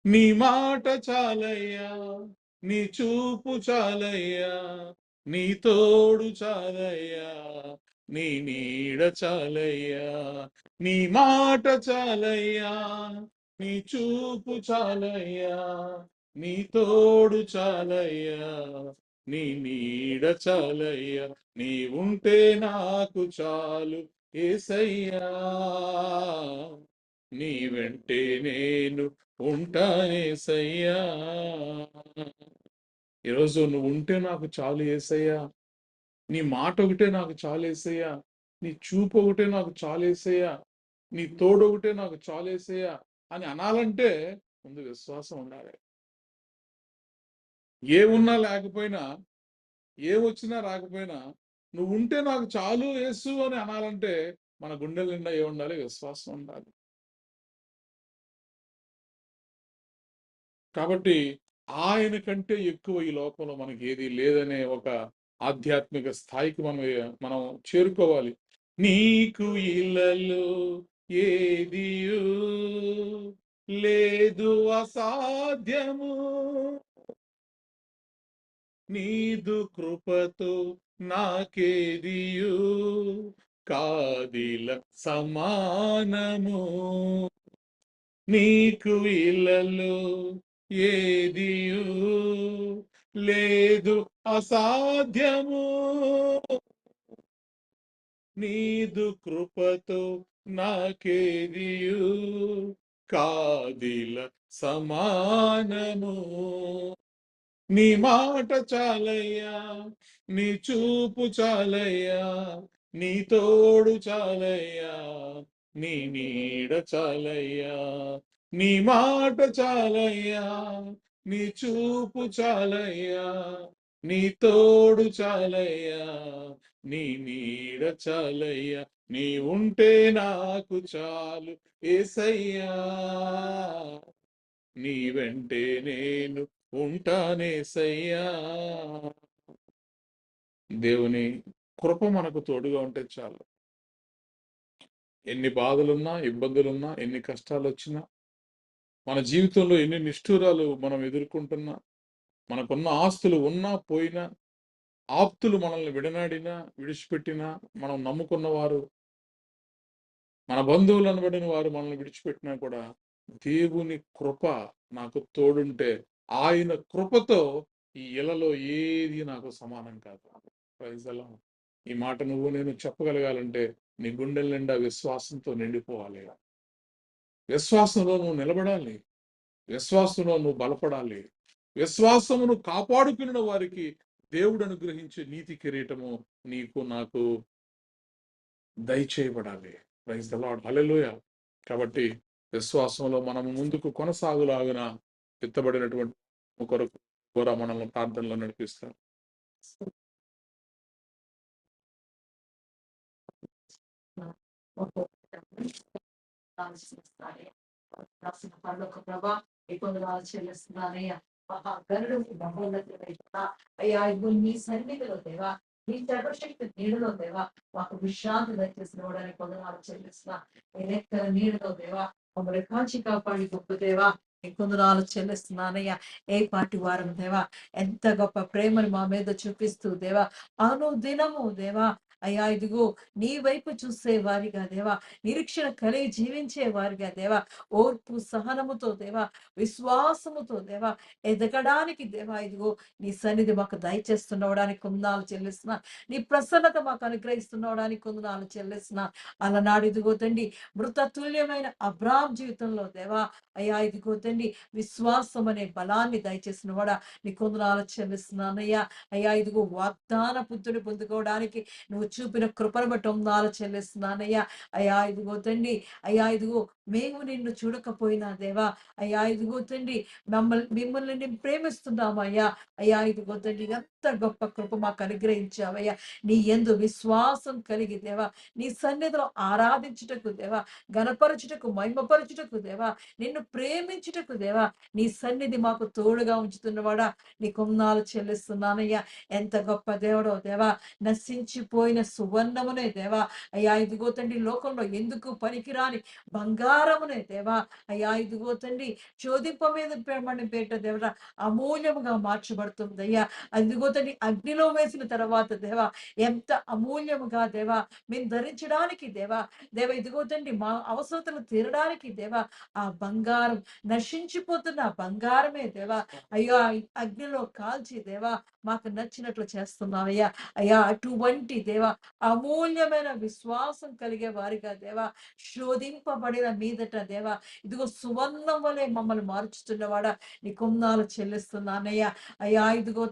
నీ మాట చాలయ్యా, నీ చూపు చాలయ్యా, నీ తోడు చాలయ్యా, నీ నీడ చాలయ్యా, నీ మాట చాలయ్యా, నీ చూపు చాలయ్యా, నీ తోడు చాలయ్యా, నీ నీడ చాలయ్యా, నీ ఉంటే నాకు చాలు యేసయ్యా, నీ వెంటే నేను ఉంటానేసయ్యా. ఈరోజు నువ్వు ఉంటే నాకు చాలు యేసయ్యా, నీ మాట ఒకటే నాకు చాలు యేసయ్యా, నీ చూపు ఒకటే నాకు చాలు యేసయ్యా, నీ తోడు ఒకటే నాకు చాలు యేసయ్యా అని అనాలంటే ముందు విశ్వాసం ఉండాలి. ఏమున్నా లేకపోయినా, ఏమొచ్చినా రాకపోయినా, నువ్వు ఉంటే నాకు చాలు యేసు అని అనాలంటే మన గుండెల నిండా ఏముండాలి? విశ్వాసం ఉండాలి. కాబట్టి ఆయన కంటే ఎక్కువ ఈ లోకంలో మనకి ఏది లేదనే ఒక ఆధ్యాత్మిక స్థాయికి మనం చేరుకోవాలి. నీకు ఇలలో ఏదియు లేదు అసాధ్యము, నీదు కృపతో నాకేదియు కాదిల సమానము, నీకు ఇలలో ఏదియు లేదు అసాధ్యము. నీదు కృపతో నాకేదియు కాదిల సమానము. నీ మాట చాలయ్యా, నీ చూపు చాలయ్యా, నీ తోడు చాలయ్యా, నీ నీడ చాలయ్యా. నీ మాట చాలయ్యా, నీ చూపు చాలయ్యా, నీ తోడు చాలయ్యా, నీ నీడ చాలయ్యా. నీ ఉంటే నాకు చాలు యేసయ్యా, నీ వెంటే నేను ఉంటానేసయ్యా. దేవుని కృప మనకు తోడుగా ఉంటే చాలు. ఎన్ని బాధలున్నా, ఇబ్బందులున్నా, ఎన్ని కష్టాలు వచ్చినా, మన జీవితంలో ఎన్ని నిష్ఠూరాలు మనం ఎదుర్కొంటున్నా, మనకున్న ఆస్తులు ఉన్నా పోయినా, ఆప్తులు మనల్ని విడనాడినా విడిచిపెట్టినా, మనం నమ్ముకున్న వారు, మన బంధువులు అనబడిన వారు మనల్ని విడిచిపెట్టినా కూడా దేవుని కృప నాకు తోడుంటే, ఆయన కృపతో ఈ ఇలలో ఏది నాకు సమానం కాదు. Praise the Lord. ఈ మాట నువ్వు నేను చెప్పగలగాలంటే నీ గుండెల నిండా విశ్వాసంతో నిండిపోవాలి. విశ్వాసంలో నువ్వు నిలబడాలి. విశ్వాసంలో నువ్వు బలపడాలి. విశ్వాసమును కాపాడుకున్న వారికి దేవుడు అనుగ్రహించే నీతి కిరీటము నీకు నాకు దయచేయబడాలి. Praise the lord. హల్లెలూయా. కాబట్టి విశ్వాసంలో మనము ముందుకు కొనసాగులాగున ఎత్తబడినటువంటి కొరకు కూడా మనల్ని ప్రార్థనలో నడిపిస్తారు. రాసిన పరలోక ప్రభా ఈ కొందరు చెల్లిస్తున్నానయ్యా. మహాగరుడు మహోన్నతుడైనా అయ్యా, ఇదిగో నీ సన్నిధిలో దేవా, నీ సర్వశక్తి నీడలో దేవా మాకు విశ్రాంతి దయచేసినవాడని కొందరు చెల్లిస్తున్నా. నీ రెక్కల నీడలో దేవా మమ్మల్ని కాచి కాపాడి గొప్ప దేవా నీ కొందరు చెల్లిస్తున్నానయ్యా. ఏ పాటి వారం దేవా ఎంత గొప్ప ప్రేమను మా మీద చూపిస్తూ దేవా అనుదినము దేవా అయ్యా ఇదిగో నీ వైపు చూసే వారిగా దేవా, నిరీక్షణ కలిగి జీవించే వారిగా దేవా, ఓర్పు సహనముతో దేవా, విశ్వాసముతో దేవా ఎదగడానికి దేవా ఇదిగో నీ సన్నిధి మాకు దయచేస్తున్నవడానికి కొందనాలు చెల్లిస్తున్నా. నీ ప్రసన్నత మాకు అనుగ్రహిస్తున్నవడానికి కొందనాలు చెల్లిస్తున్నా. అలనాడు ఇదిగో తండ్రి మృతతుల్యమైన అబ్రాహాం జీవితంలో దేవా అయ్యా ఇదిగో తండ్రి విశ్వాసం అనే బలాన్ని దయచేసిన వాడా నీ కొందనాలు చెల్లిస్తున్నానయ్యా. అయ్యా ఇదిగో వాగ్దాన పుత్రుని పొందుకోవడానికి నువ్వు చూపిన కృపను బట్టి వందనాలు చెల్లిస్తున్నానయ్యా. అయ్యా ఇదిగో తండ్రి అయ్యా ఇదిగో మేము నిన్ను చూడకపోయినా దేవా అయ్యా ఇదిగో తండ్రి మిమ్మల్ని నేను ప్రేమిస్తున్నామయ్యా. అయ్యా ఇదిగో తండ్రి ఎంత గొప్ప కృప మాకు అనుగ్రహించావయ్యా. నీ యందు విశ్వాసం కలిగి దేవా నీ సన్నిధిలో ఆరాధించుటకు దేవా, గణపరచుటకు మహిమపరచుటకు దేవా, నిన్ను ప్రేమించుటకు దేవా నీ సన్నిధి మాకు తోడుగా ఉంచుతున్నవాడా నీ కొందనాలు చెల్లిస్తున్నానయ్యా. ఎంత గొప్ప దేవుడో దేవా, నశించిపోయిన సువర్ణమునే దేవా అయ్యా ఇదిగో తండ్రి లోకంలో ఎందుకు పనికిరాని బంగారమునే దేవా అయ్యా ఇదిగో తండ్రి చోదింప మీద పేట దేవరా అమూల్యముగా మార్చబడుతుంది అయ్యా. అదిగో తండ్రి అగ్నిలో వేసిన తర్వాత దేవా ఎంత అమూల్యముగా దేవా మేము ధరించడానికి దేవా ఇదిగో తండ్రి మా అవసరతలు తీరడానికి దేవా ఆ బంగారం నశించిపోతున్న ఆ బంగారమే దేవా అయ్యో అగ్నిలో కాల్చి దేవా మాకు నచ్చినట్లు చేస్తున్నావయ్యా. అయ్యా అటువంటి దేవా అమూల్యమైన విశ్వాసం కలిగే వారిగా దేవా శోధింపబడిన మీదట దేవా ఇదిగో సువర్ణం వలె మమ్మల్ని మార్చుతున్నవాడా నీ కొందనాలు చెల్లిస్తున్నానయ్యా. అయ్యా ఇదిగో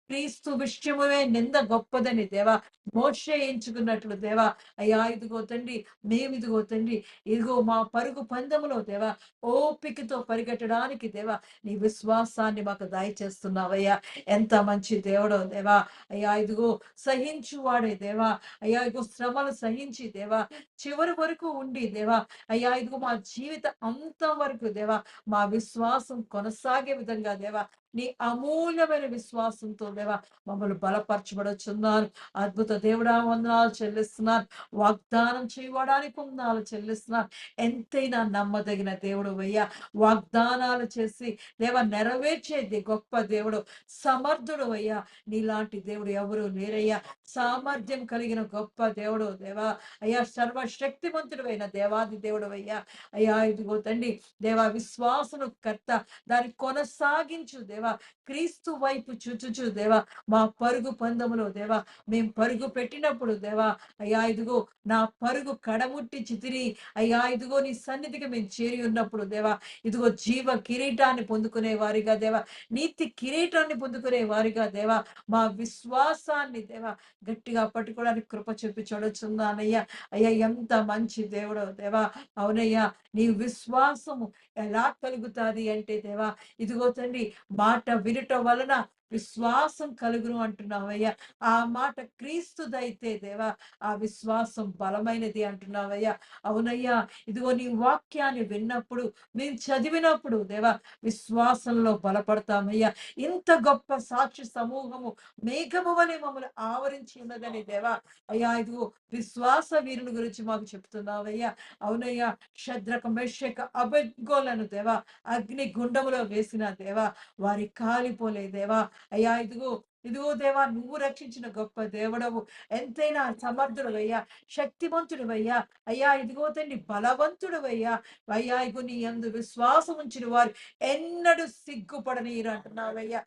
క్రీస్తు విషయమే నింద గొప్పదని దేవా మోషే ఎంచుకున్నట్లు దేవా అయ్యా ఇదిగో తండ్రి మేము ఇదిగో తండ్రి ఇదిగో మా పరుగు పందెములో దేవా ఓపికతో పరిగెట్టడానికి దేవా నీ విశ్వాసాన్ని మాకు దయచేస్తున్నావయ్యా. ఎంత మంచి దేవుడో దేవా అయ్యా ఇదిగో సహించువాడే దేవా అయ్యా ఇదిగో శ్రమలు సహించి దేవా చివరి వరకు ఉండి దేవా అయ్యా ఇదిగో మా జీవిత అంతం వరకు దేవా మా విశ్వాసం కొనసాగే విధంగా దేవా నీ అమూల్యమైన విశ్వాసంతో దేవా మమ్మల్ని బలపరచబడుచున్నారు. అద్భుత దేవుడా వందనాలు చెల్లిస్తున్నారు. వాగ్దానం చేయడానికి వందనాలు చెల్లిస్తున్నారు. ఎంతైనా నమ్మదగిన దేవుడు అయ్యా, వాగ్దానాలు చేసి దేవా నెరవేర్చేది గొప్ప దేవుడు, సమర్థుడు అయ్యా. నీలాంటి దేవుడు ఎవరు లేరయ్యా. సామర్థ్యం కలిగిన గొప్ప దేవుడు దేవా అయ్యా, సర్వశక్తిమంతుడు అయిన దేవాది దేవుడు అయ్యా. అయ్యా ఇదిగో తండ్రి దేవా విశ్వాసను కర్త, దాన్ని కొనసాగించు దేవా దేవా క్రీస్తు వైపు చూచుచు దేవా మా పరుగు పందములో దేవా మేము పరుగు పెట్టినప్పుడు దేవా అయ్యా ఇదిగో నా పరుగు కడముట్టి చితిరి అయ్యా ఇదిగో నీ సన్నిధికి మేము చేరి ఉన్నప్పుడు దేవా ఇదిగో జీవ కిరీటాన్ని పొందుకునే వారిగా దేవా నీతి కిరీటాన్ని పొందుకునే వారిగా దేవా మా విశ్వాసాన్ని దేవా గట్టిగా పట్టుకోవడానికి కృప చూపి చూడొచ్చున్నానయ్యా అయ్యా ఎంత మంచి దేవుడో దేవా అవునయ్యా నీ విశ్వాసము ఎలా కలుగుతాది అంటే దేవా ఇదిగో తండ్రి మాట వినుట వలన విశ్వాసం కలుగును అంటున్నావయ్యా ఆ మాట క్రీస్తుదైతే దేవా ఆ విశ్వాసం బలమైనది అంటున్నావయ్యా అవునయ్యా ఇదిగో నీ వాక్యాన్ని విన్నప్పుడు మేము చదివినప్పుడు దేవా విశ్వాసంలో బలపడతామయ్యా ఇంత గొప్ప సాక్షి సమూహము మేఘము వలె మమ్మల్ని ఆవరించి ఉన్నదని దేవా అయ్యా ఇదిగో విశ్వాస వీరుని గురించి మాకు చెప్తున్నావయ్యా అవునయ్యా శద్రక మెషక అబెద్గోలను దేవా అగ్ని గుండములో వేసిన దేవా వారి కాలిపోలే దేవా అయ్యా ఇదిగో దేవా నువ్వు రక్షించిన గొప్ప దేవుడవు ఎంతైనా సమర్థుడవయ్యా శక్తివంతుడవయ్యా అయ్యా ఇదిగో తండ్రి బలవంతుడవయ్యా అయ్యా ఇగో నీ యందు విశ్వాసం ఉంచిన వారు ఎన్నడూ సిగ్గుపడనీరు అంటున్నావయ్యా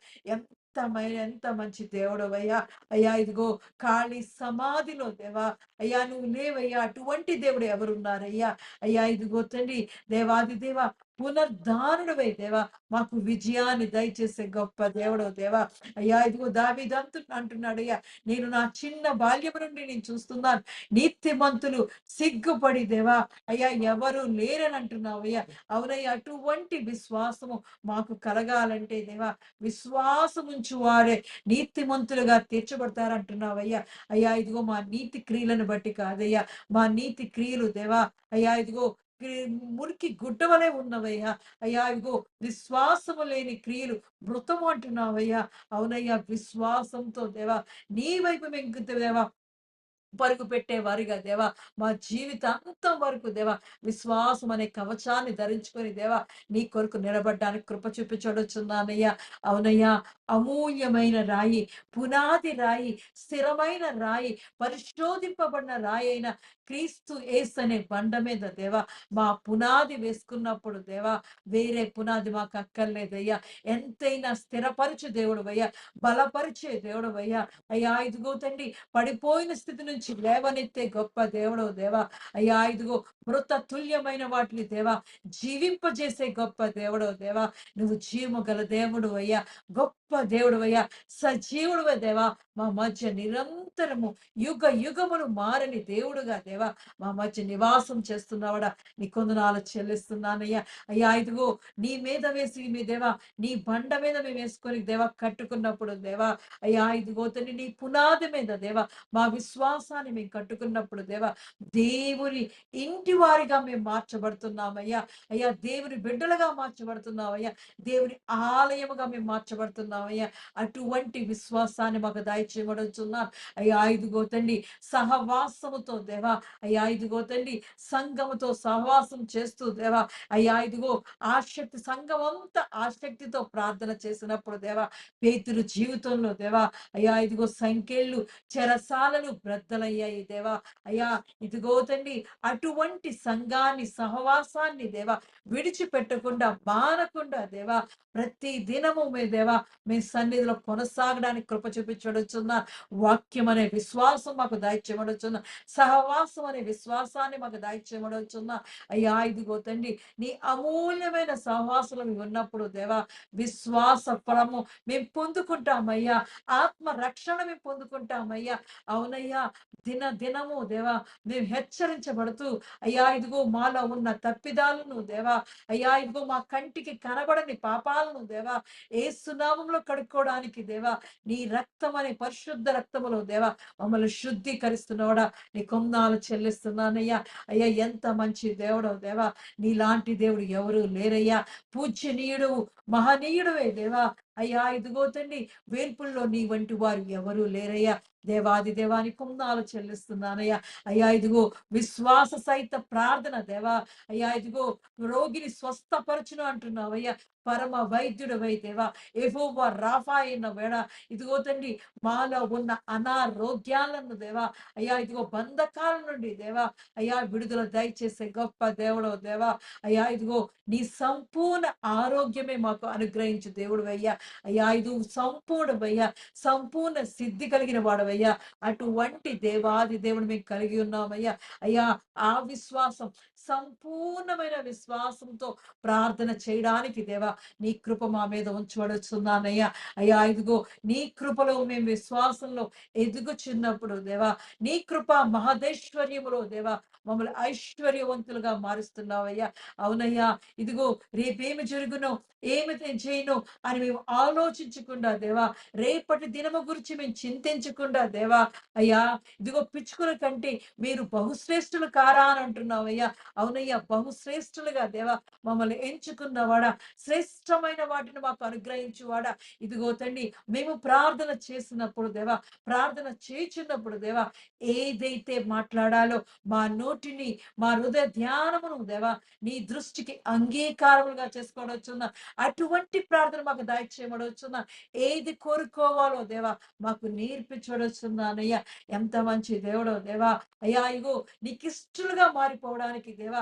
ఎంత మంచి దేవుడవయ్యా అయ్యా ఇదిగో ఖాళీ సమాధిలో దేవా అయ్యా నువ్వు లేవయ్యా అటువంటి దేవుడు ఎవరున్నారయ్యా అయ్యా ఇదిగో తండ్రి దేవాది దేవా పునర్ధారుడవై దేవా మాకు విజయాన్ని దయచేసే గొప్ప దేవుడు దేవా అయ్యా ఇదిగో దావీదు అంటున్నాడు అయ్యా నేను నా చిన్న బాల్యం నుండి నేను చూస్తున్నాను నీతిమంతులు సిగ్గుపడి దేవా అయ్యా ఎవరు లేరని అంటున్నావు అయ్యా అవునయ్యా అటువంటి విశ్వాసము మాకు కలగాలంటే దేవా విశ్వాసం ఉంచు వారే నీతిమంతులుగా తీర్చబడతారంటున్నావయ్యా అయ్యా ఇదిగో మా నీతి క్రియలను బట్టి కాదయ్యా మా నీతి క్రియలు దేవా అయ్యా ఇదిగో మురికి గుడ్డ వలె ఉన్నవయ్యా అయ్యా ఇదిగో విశ్వాసము లేని క్రియలు మృతము అంటున్నావయ్యా అవునయ్యా విశ్వాసంతో దేవా నీ వైపు మేము దేవా పరుగు పెట్టే వారిగా దేవా మా జీవితాంతం వరకు దేవా విశ్వాసం అనే కవచాన్ని ధరించుకొని దేవా నీ కొరకు నిలబడ్డానికి కృప చూపించొచ్చున్నానయ్యా అవునయ్యా అమూల్యమైన రాయి పునాది రాయి స్థిరమైన రాయి పరిశోధింపబడిన రాయి అయిన క్రీస్తు యేసు అనే బండ మీద దేవా మా పునాది వేసుకున్నప్పుడు దేవా వేరే పునాది మాకు అక్కర్లేదయ్యా ఎంతైనా స్థిరపరచు దేవుడు అయ్యా బలపరిచే దేవుడు అయ్యా అయ్యా ఇదిగో తండ్రి పడిపోయిన స్థితి నుంచి లేవనెత్తే గొప్ప దేవుడు దేవా అయ్యా ఇదిగో మృత తుల్యమైన వాటిని దేవా జీవింపజేసే గొప్ప దేవుడు దేవా నువ్వు జీవము గల దేవుడు అయ్యా గొప్ప దేవుడు అయ్యా సజీవుడు దేవా మా మధ్య నిరంతరము యుగ యుగములు మారని దేవుడుగా దేవా మా మధ్య నివాసం చేస్తున్నావాడా నీ కొందనాలు చెల్లిస్తున్నానయ్యా అయ్యా ఇదిగో నీ మీద వేసి మీ దేవా నీ బండ మీద మేము వేసుకొని దేవా కట్టుకున్నప్పుడు దేవా అయ్యా ఇదిగో తండ్రి నీ పునాది మీద దేవా మా విశ్వాసాన్ని మేము కట్టుకున్నప్పుడు దేవా దేవుని ఇంటి వారిగా మేము మార్చబడుతున్నామయ్యా అయ్యా దేవుని బిడ్డలుగా మార్చబడుతున్నామయ్యా దేవుని ఆలయముగా మేము మార్చబడుతున్నామయ్యా అటువంటి విశ్వాసాన్ని మాకు దయచేయబడుచున్నాం అయ్యా ఇదిగో తండ్రి సహవాసముతో దేవా అయ్యా ఇదిగో తండ్రి సంఘముతో సహవాసం చేస్తూ దేవా అయ్యా ఇదిగో ఆసక్తి సంఘం అంతా ఆసక్తితో ప్రార్థన చేసినప్పుడు దేవా పేతురు జీవితంలో దేవా అయ్యా ఇదిగో సంఖ్యలు చెరసాలలు బ్రద్దలయ్యాయి దేవా అయ్యా ఇదిగో తండ్రి అటువంటి సంఘాన్ని సహవాసాన్ని దేవా విడిచిపెట్టకుండా మానకుండా దేవా ప్రతి దినము మే దేవా మీ సన్నిధిలో కొనసాగడానికి కృప చూపించబడుచున్న వాక్యం అనే విశ్వాసం మాకు దయచేయబడుచున్న సహవాసం అనే విశ్వాసాన్ని మాకు దయచేయబడుచున్న అయ్యా ఇదిగో తండ్రి నీ అమూల్యమైన సహవాసులు ఉన్నప్పుడు దేవా విశ్వాస ఫలము మేము పొందుకుంటామయ్యా ఆత్మ రక్షణ మేము పొందుకుంటామయ్యా అవునయ్యా దినము దేవా మేము హెచ్చరించబడుతూ అయ్యా ఇదిగో మాలో ఉన్న తప్పిదాలను దేవా అయ్యా ఇదిగో మా కంటికి కనబడని పాపాలను దేవా యేసునామములో కడుక్కోవడానికి దేవా నీ రక్తం అనే పరిశుద్ధ రక్తములో దేవా మమ్మల్ని శుద్ధీకరిస్తున్నాడా నీ కొందాలు చెల్లిస్తున్నానయ్యా అయ్యా ఎంత మంచి దేవుడో దేవా నీలాంటి దేవుడు ఎవరు లేరయ్యా పూజ్యనీయుడు మహనీయుడువే దేవా అయ్యా ఇదిగో తండ్రి వేల్పుల్లో నీ వంటి వారు ఎవరు లేరయ్యా దేవాది దేవాని కొందాలు చెల్లిస్తున్నానయ్యా. అయ్యా ఇదిగో విశ్వాస సహిత ప్రార్థన దేవా. అయ్యా ఇదిగో రోగిని స్వస్థపరచును అంటున్నావయ్యా. పరమ వైద్యుడవై దేవా, యెహోవా రాఫా అయిన వేళ ఇదిగో తండ్రి మాలో ఉన్న అనారోగ్యాలను దేవా, అయ్యా ఇదిగో బంధకాల నుండి దేవా, అయ్యా విడుదల దయచేసే గొప్ప దేవుడవు దేవా. అయ్యా ఇదిగో నీ సంపూర్ణ ఆరోగ్యమే మాకు అనుగ్రహించు దేవుడు అయ్యా. అయ్యా ఇది సంపూర్ణమయ్యా, సంపూర్ణ సిద్ధి కలిగిన వాడవయ్యా. అటువంటి దేవాది దేవుడు మేము కలిగి ఉన్నామయ్యా. అయ్యా ఆ విశ్వాసం, సంపూర్ణమైన విశ్వాసంతో ప్రార్థన చేయడానికి దేవా నీ కృప మా మీద ఉంచబడుచున్నానయ్యా. అయ్యా ఇదిగో నీ కృపలో మేము విశ్వాసంలో ఎదుగుచున్నప్పుడు దేవా, నీ కృప మహదైశ్వర్యములో దేవా మమ్మల్ని ఐశ్వర్యవంతులుగా మారుస్తున్నావయ్యా. అవునయ్యా ఇదిగో రేపేమి జరుగునో, ఏమి చేయను అని మేము ఆలోచించకుండా దేవా, రేపటి దినము గురించి మేము చింతించకుండా దేవా, అయ్యా ఇదిగో పిచ్చుకుల కంటే మీరు బహుశ్రేష్ఠులు కారా అని అంటున్నావయ్యా. అవునయ్యా బహుశ్రేష్ఠులుగా దేవా మమ్మల్ని ఎంచుకున్నవాడా, శ్రేష్టమైన వాటిని మాకు అనుగ్రహించువాడా. ఇదిగో తండ్రి మేము ప్రార్థన చేసినప్పుడు దేవా, ప్రార్థన చేయుచున్నప్పుడు దేవా, ఏదైతే మాట్లాడాలో మా నోటిని, మా హృదయ ధ్యానమును దేవా నీ దృష్టికి అంగీకారములుగా చేసుకోవచ్చున్న అటువంటి ప్రార్థన మాకు దయచేయబడవచ్చున్న. ఏది కోరుకోవాలో దేవా మాకు నేర్పించబడవచ్చున్నానయ్యా. ఎంత మంచి దేవుడో దేవా. అయ్యా ఇగో నీకు ఇష్టలుగా మారిపోవడానికి దేవా,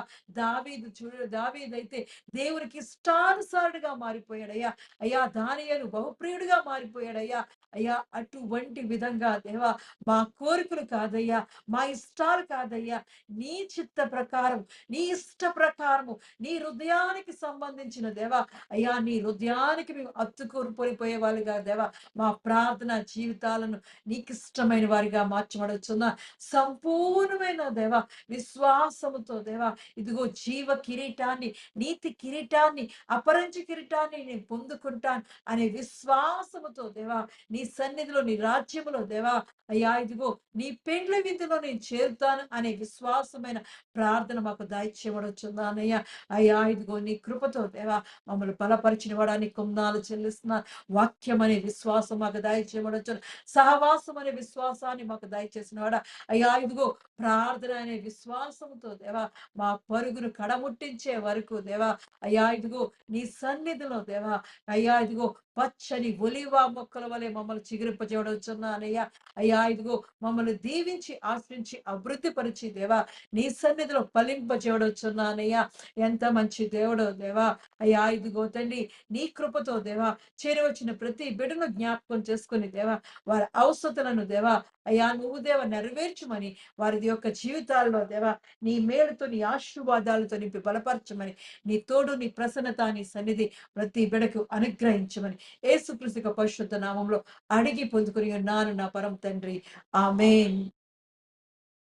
దావీదైతే దేవునికి ఇష్టానుసారుడిగా మారిపోయాడయ్యా. అయ్యా దానియేలు బహుప్రియుడిగా మారిపోయాడయ్యా. అయ్యా అటువంటి విధంగా దేవా మా కోరికలు కాదయ్యా, మా ఇష్టాలు కాదయ్యా, నీ చిత్త ప్రకారం, నీ ఇష్ట ప్రకారము, నీ హృదయానికి సంబంధించిన దేవా, అయ్యా నీ హృదయానికి మేము అత్తుకూరిపోయిపోయే వాళ్ళుగా దేవా మా ప్రార్థన జీవితాలను నీకు ఇష్టమైన వారిగా మార్చబడుచున్న సంపూర్ణమైన దేవా విశ్వాసముతో దేవా ఇదిగో జీవ కిరీటాన్ని, నీతి కిరీటాన్ని, అపరంజ కిరీటాన్ని నేను పొందుకుంటాను అనే విశ్వాసముతో దేవా నీ సన్నిధిలో, నీ రాజ్యములో దేవా, అయ్యా ఇదిగో నీ పెండ్ల విందులో నేను చేరుతాను అనే విశ్వాసమైన ప్రార్థన మాకు దయచేయబడుచున్నానయ్యా. అయ్యా ఇదిగో నీ కృపతో దేవా మమ్మల్ని బలపరిచిన వాడానికి కొందాలు చెల్లిస్తున్నారు. వాక్యం అనే విశ్వాసం మాకు దయచేయబడచ్చు, సహవాసం అనే విశ్వాసాన్ని మాకు దయచేసిన వాడా. అయ్యా ఇదిగో ప్రార్థన అనే విశ్వాసంతో దేవా మా పరుగును కడముట్టించే వరకు దేవా, అయ్యా ఇదిగో నీ సన్నిధిలో దేవా, అయ్యా ఇదిగో పచ్చని ఒలివ మొక్కల వలె మమ్మల్ని చిగురింపజేయవచ్చున్నానయ్యా. అయ్యా ఇదిగో మమ్మల్ని దీవించి ఆశ్రయించి అభివృద్ధి పరిచి దేవా నీ సన్నిధిలో ఫలింపజేయవచ్చున్నానయ్యా. ఎంత మంచి దేవుడో దేవా. అయ్యా ఇదిగో తండ్రి నీ కృపతో దేవా చేరవచ్చిన ప్రతి బిడ్డను జ్ఞాపకం చేసుకుని దేవా వారి అవసరతలను దేవా అయ్యా నువ్వు దేవా నెరవేర్చుమని, వారి యొక్క జీవితాల్లో దేవా నీ మేలుతో, నీ ఆశీర్వాదాలతో నింపి బలపరచమని, నీ తోడు, నీ ప్రసన్నత, నీ సన్నిధి ప్రతి బిడకు అనుగ్రహించమని యేసుక్రీస్తు పరిశుద్ధ నామంలో అడిగి పొందుకుని ఉన్నాను నా పరమ తండ్రి. ఆమేన్.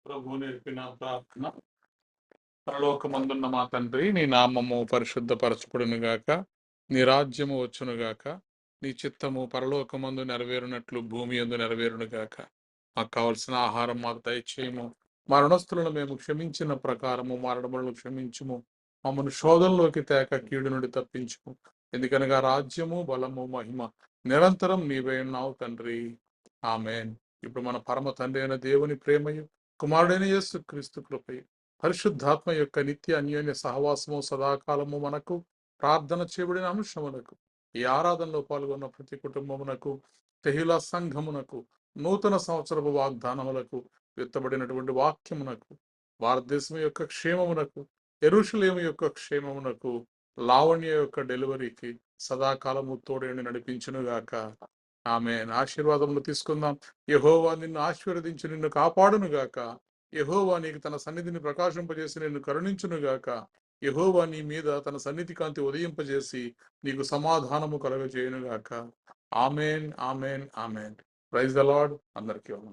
ప్రభు నేర్పిన ప్రార్థన. పరలోకమందున్న మా తండ్రి, నీ నామము పరిశుద్ధపరచబడును గాక, నీ రాజ్యము వచ్చును గాక, నీ చిత్తము పరలోకమందు నెరవేరునట్లు భూమి యందు నెరవేరును గాక. మాకు కావలసిన ఆహారం మాకు దయచేయము, మా రుణస్థులను మేము క్షమించిన ప్రకారము మా రుణములను క్షమించుము, మమ్మల్ని శోధనలోకి తేక కీడు నుండి తప్పించుము. ఎందుకనగా రాజ్యము, బలము, మహిమ నిరంతరం నీవే ఉన్నావు తండ్రి. ఆమేన్. ఇప్పుడు మన పరమ తండ్రి అయిన దేవుని ప్రేమయు, కుమారుడైన యేసు క్రీస్తు కృపయు, పరిశుద్ధాత్మ యొక్క నిత్య అన్యోన్య సహవాసము సదాకాలము మనకు, ప్రార్థన చేయబడిన అంశమునకు, ఈ ఆరాధనలో పాల్గొన్న ప్రతి కుటుంబమునకు, తెహిలా సంఘమునకు, నూతన సంవత్సరపు వాగ్దానములకు, విత్తబడినటువంటి వాక్యమునకు, భారతదేశం యొక్క క్షేమమునకు, యెరూషలేము యొక్క క్షేమమునకు, లావణ్య యొక్క డెలివరీకి సదాకాలము తోడేని నడిపించునుగాక. ఆమేన్. ఆశీర్వాదములు తీసుకుందాం. యెహోవా నిన్ను ఆశీర్వదించి నిన్ను కాపాడునుగాక. యెహోవా నీకు తన సన్నిధిని ప్రకాశింపజేసి నిన్ను కరుణించునుగాక. యెహోవా నీ మీద తన సన్నిధి కాంతి ఉదయింపజేసి నీకు సమాధానము కలుగజేయునుగాక. Amen, amen, amen. Praise the lord. అందరికీ వందనాలు.